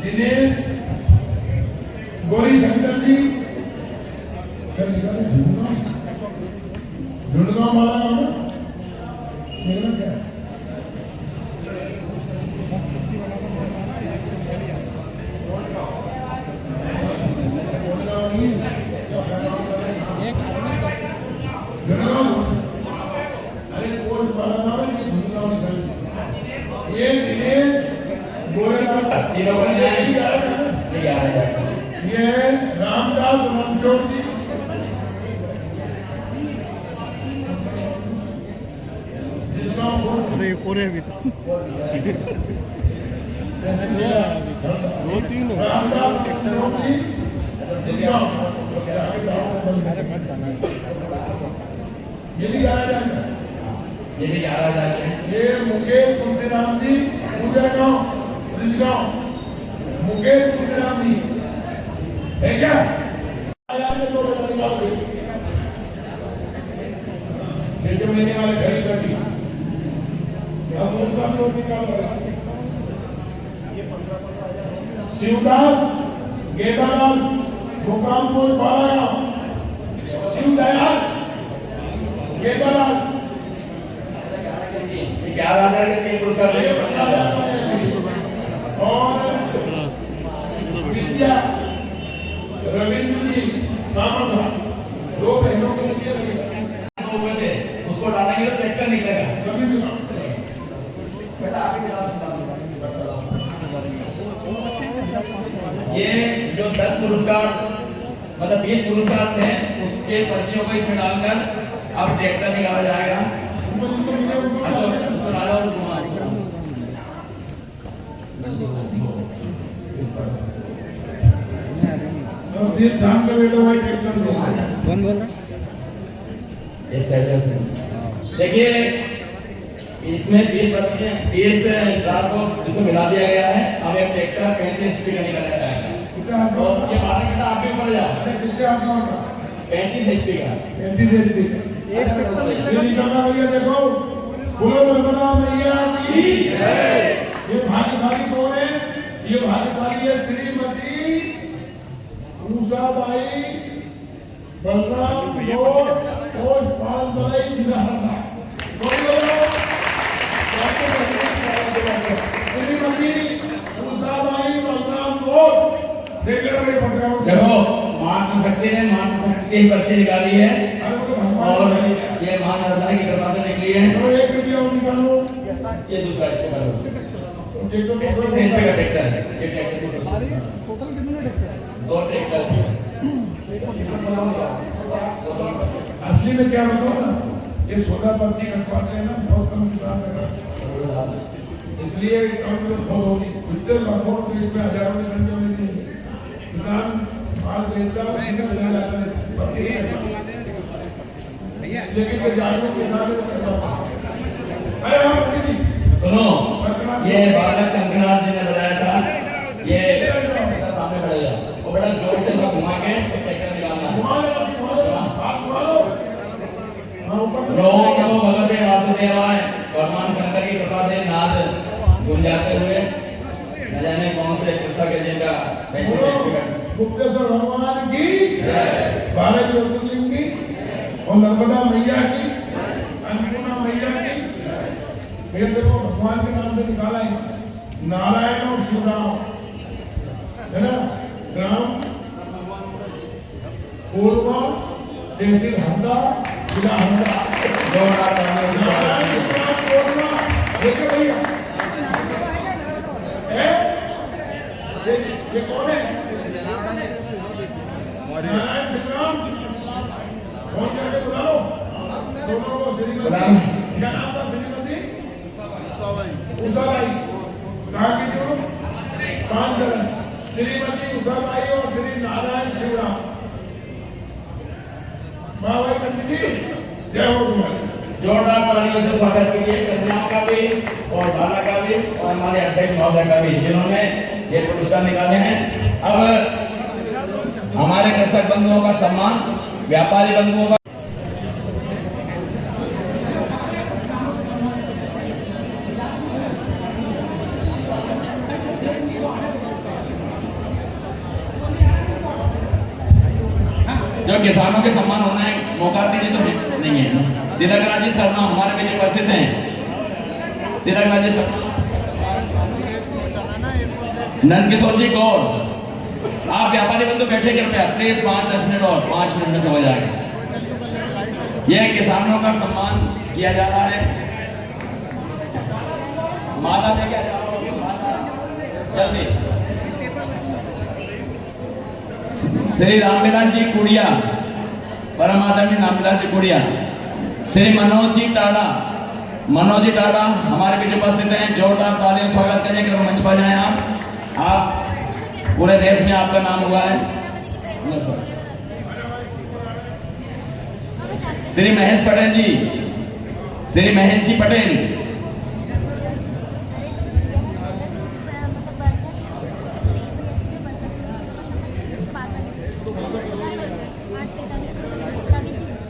दिनेश गौरी शंकर जी ढूंढगांव माला नाम क्या अरे कोच वाला नाम है कि ढूंढगांव निकल ये दिनेश गोरेलाल तीनों कन्याएं ये रामदास रणछोड़ जी अरे कोरे भी था 2-3 रामदास रणछोड़ जी ये भी 11,000 ये भी 11,000 के ये मुकेश तुलसीराम जी पूजा गाँव ब्रिजगांव मुकेश तुलसीराम जी है क्या? जो लेने वाले खरीद करती शिवदास गेदालाल मुकामपुर बालागांव शिवदयाल गेदालाल 11,000 के 3 पुरस्कार और विद्या रविंद्र जी सामंत 2 बहनों के लिए हुए थे उसको डालेंगे तो ट्रैक्टर निकलेगा। ये जो 10 पुरस्कार मतलब 20 पुरस्कार थे उसके पर्चियों को इसमें डालकर अब ट्रैक्टर निकाला जाएगा। उसको डालो और घुमा। धाम का बेटा भाई ट्रैक्टर कौन बोल रहा? एक साइड से देखिए, इसमें 20 रात को इसको मिला दिया गया है। अब एक ट्रैक्टर 35 HP का निकाला जाएगा और ये बात कहता आप भी ऊपर जाओ। 35 HP का 35 HP भैया देखो, बोलो नर्मदा मैया की जय। ये भाग्यशाली कौन है? ये भाग्यशाली है श्रीमती उषाबाई बलराम पोस्ट पाल बलाई जिलाहरदा। श्रीमती उषाबाई बलराम पोस्ट देखो, मातृशक्ति ने मातृशक्ति की पर्ची निकाली है और ये महानर्मदा की कृपा से निकली है। ये दूसरा इसको करो। ट्रैक्टर है ये ट्रैक्टर टोटल कितने ट्रैक्टर? 2 ट्रैक्टर। असली में क्या बताओ ना, ये 16 पर्ची कटवाते हैं ना, बहुत कम किसान लगा, इसलिए बहुत होगी। इतने लाखों रुपये में हजारों में संख्या में नहीं किसान माल बेचता है, लेकिन हजारों किसान सुनो, ये बालक शंकरनाथ जी ने बताया था, ये सामने पड़ेगा वो बड़ा जोर से घुमा के ट्रैक्टर निकालना है। ओम नमो भगवते वासुदेवाय। भगवान शंकर की कृपा से नाद गुंजाते हुए न जाने कौन से कृष्ण के जिनका गुप्तेश्वर भगवान की जय, 12 ज्योतिर्लिंग की और नर्मदा मैया की, अन्नपूर्णा मैया की। भैया देखो, भगवान के नाम से निकाला है नारायण और शिवराम, है ना। ग्राम पूर्वा तहसील हंदा जिला हंदा। देखो भैया, ये कौन है? नारायण शिवराम। फोन करके बुलाओ दोनों को। श्रीमती क्या नाम था? श्रीमती उषाबाई। कहाँ की थी वो? कांचन। श्रीमती उषाबाई और श्री नारायण शिवराम। माँ भाई पंडित जी जय हो तुम्हारी। जोरदार तालियों से स्वागत कीजिए कन्याओं का भी और बाला का भी और हमारे अध्यक्ष महोदय का भी, जिन्होंने ये पुरस्कार निकाले हैं। अब हमारे कृषक बंधुओं का सम्मान, व्यापारी बंधुओं का जो किसानों के सम्मान होना है, मौका दीजिए तो नहीं है। तिलकराज जी शर्मा हमारे बीच उपस्थित हैं। तिलकराज जी शर्मा, नंदकिशोर जी गौर, आप व्यापारी बंधु बैठे कृपया प्लीज 5-10 मिनट और 5 मिनट में समझ आएगा। यह किसानों का सम्मान किया जा रहा है। माला देके जल्दी। श्री रामविलास जी कुड़िया, परम आदरणीय रामविलास जी कुड़िया। श्री मनोज जी टाडा, मनोज जी टाडा हमारे बीच उपस्थित हैं। जोरदार तालियों स्वागत करें कि मंच पर जाएं। आप पूरे देश में आपका नाम हुआ है। श्री महेश पटेल जी, श्री महेश जी पटेल।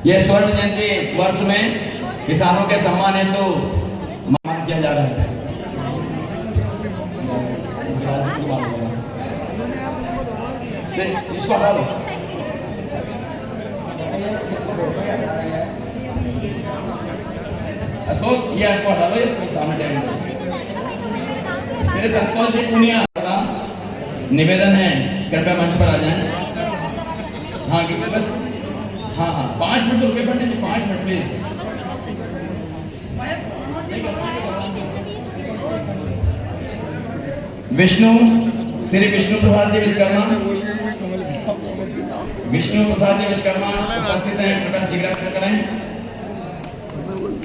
ये स्वर्ण जयंती वर्ष में किसानों के सम्मान हेतु सम्मान किया जा रहा है। इसको हटा दो। अशोक, ये इसको हटा दो, ये सामने टाइम। श्री संतोष जी पुनिया का निवेदन है, कृपया मंच पर आ जाएं। हाँ बस, हाँ 5 मिनट रुके पंडित जी, 5 मिनट प्लीज। विष्णु, श्री विष्णु प्रसाद जी विश्वकर्मा, विष्णु प्रसाद जी विश्वकर्मा उपस्थित हैं, कृपया शीघ्र करें।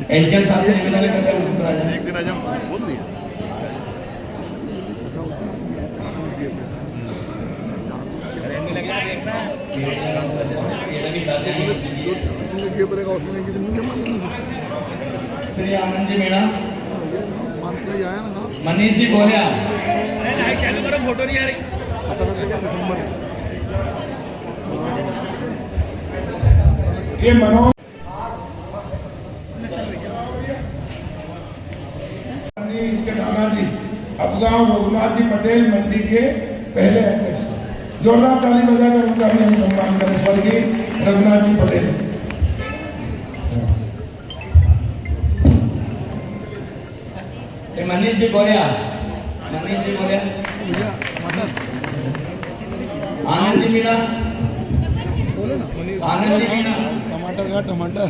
एसडीएम साहब से निवेदन करते हैं उनको राजा एक दिन आज हम बोल दिए उसमें एक दिन श्री आनंद जी मीणा मंत्र ही आया ना मनीष जी बोलिया फोटो नहीं आ रही आता दिसंबर ये मनोज इसके दादाजी अफगांव रघुनाथ जी पटेल मंडी के पहले अध्यक्ष। जोरदार ताली बजाकर उनका भी हम सम्मान करें स्वर्गीय रघुनाथ जी पटेल। मनीष जी बोलिया भैया मटर आनंद जी मीणा बोले ना आनंद जी मीणा टमाटर का टमाटर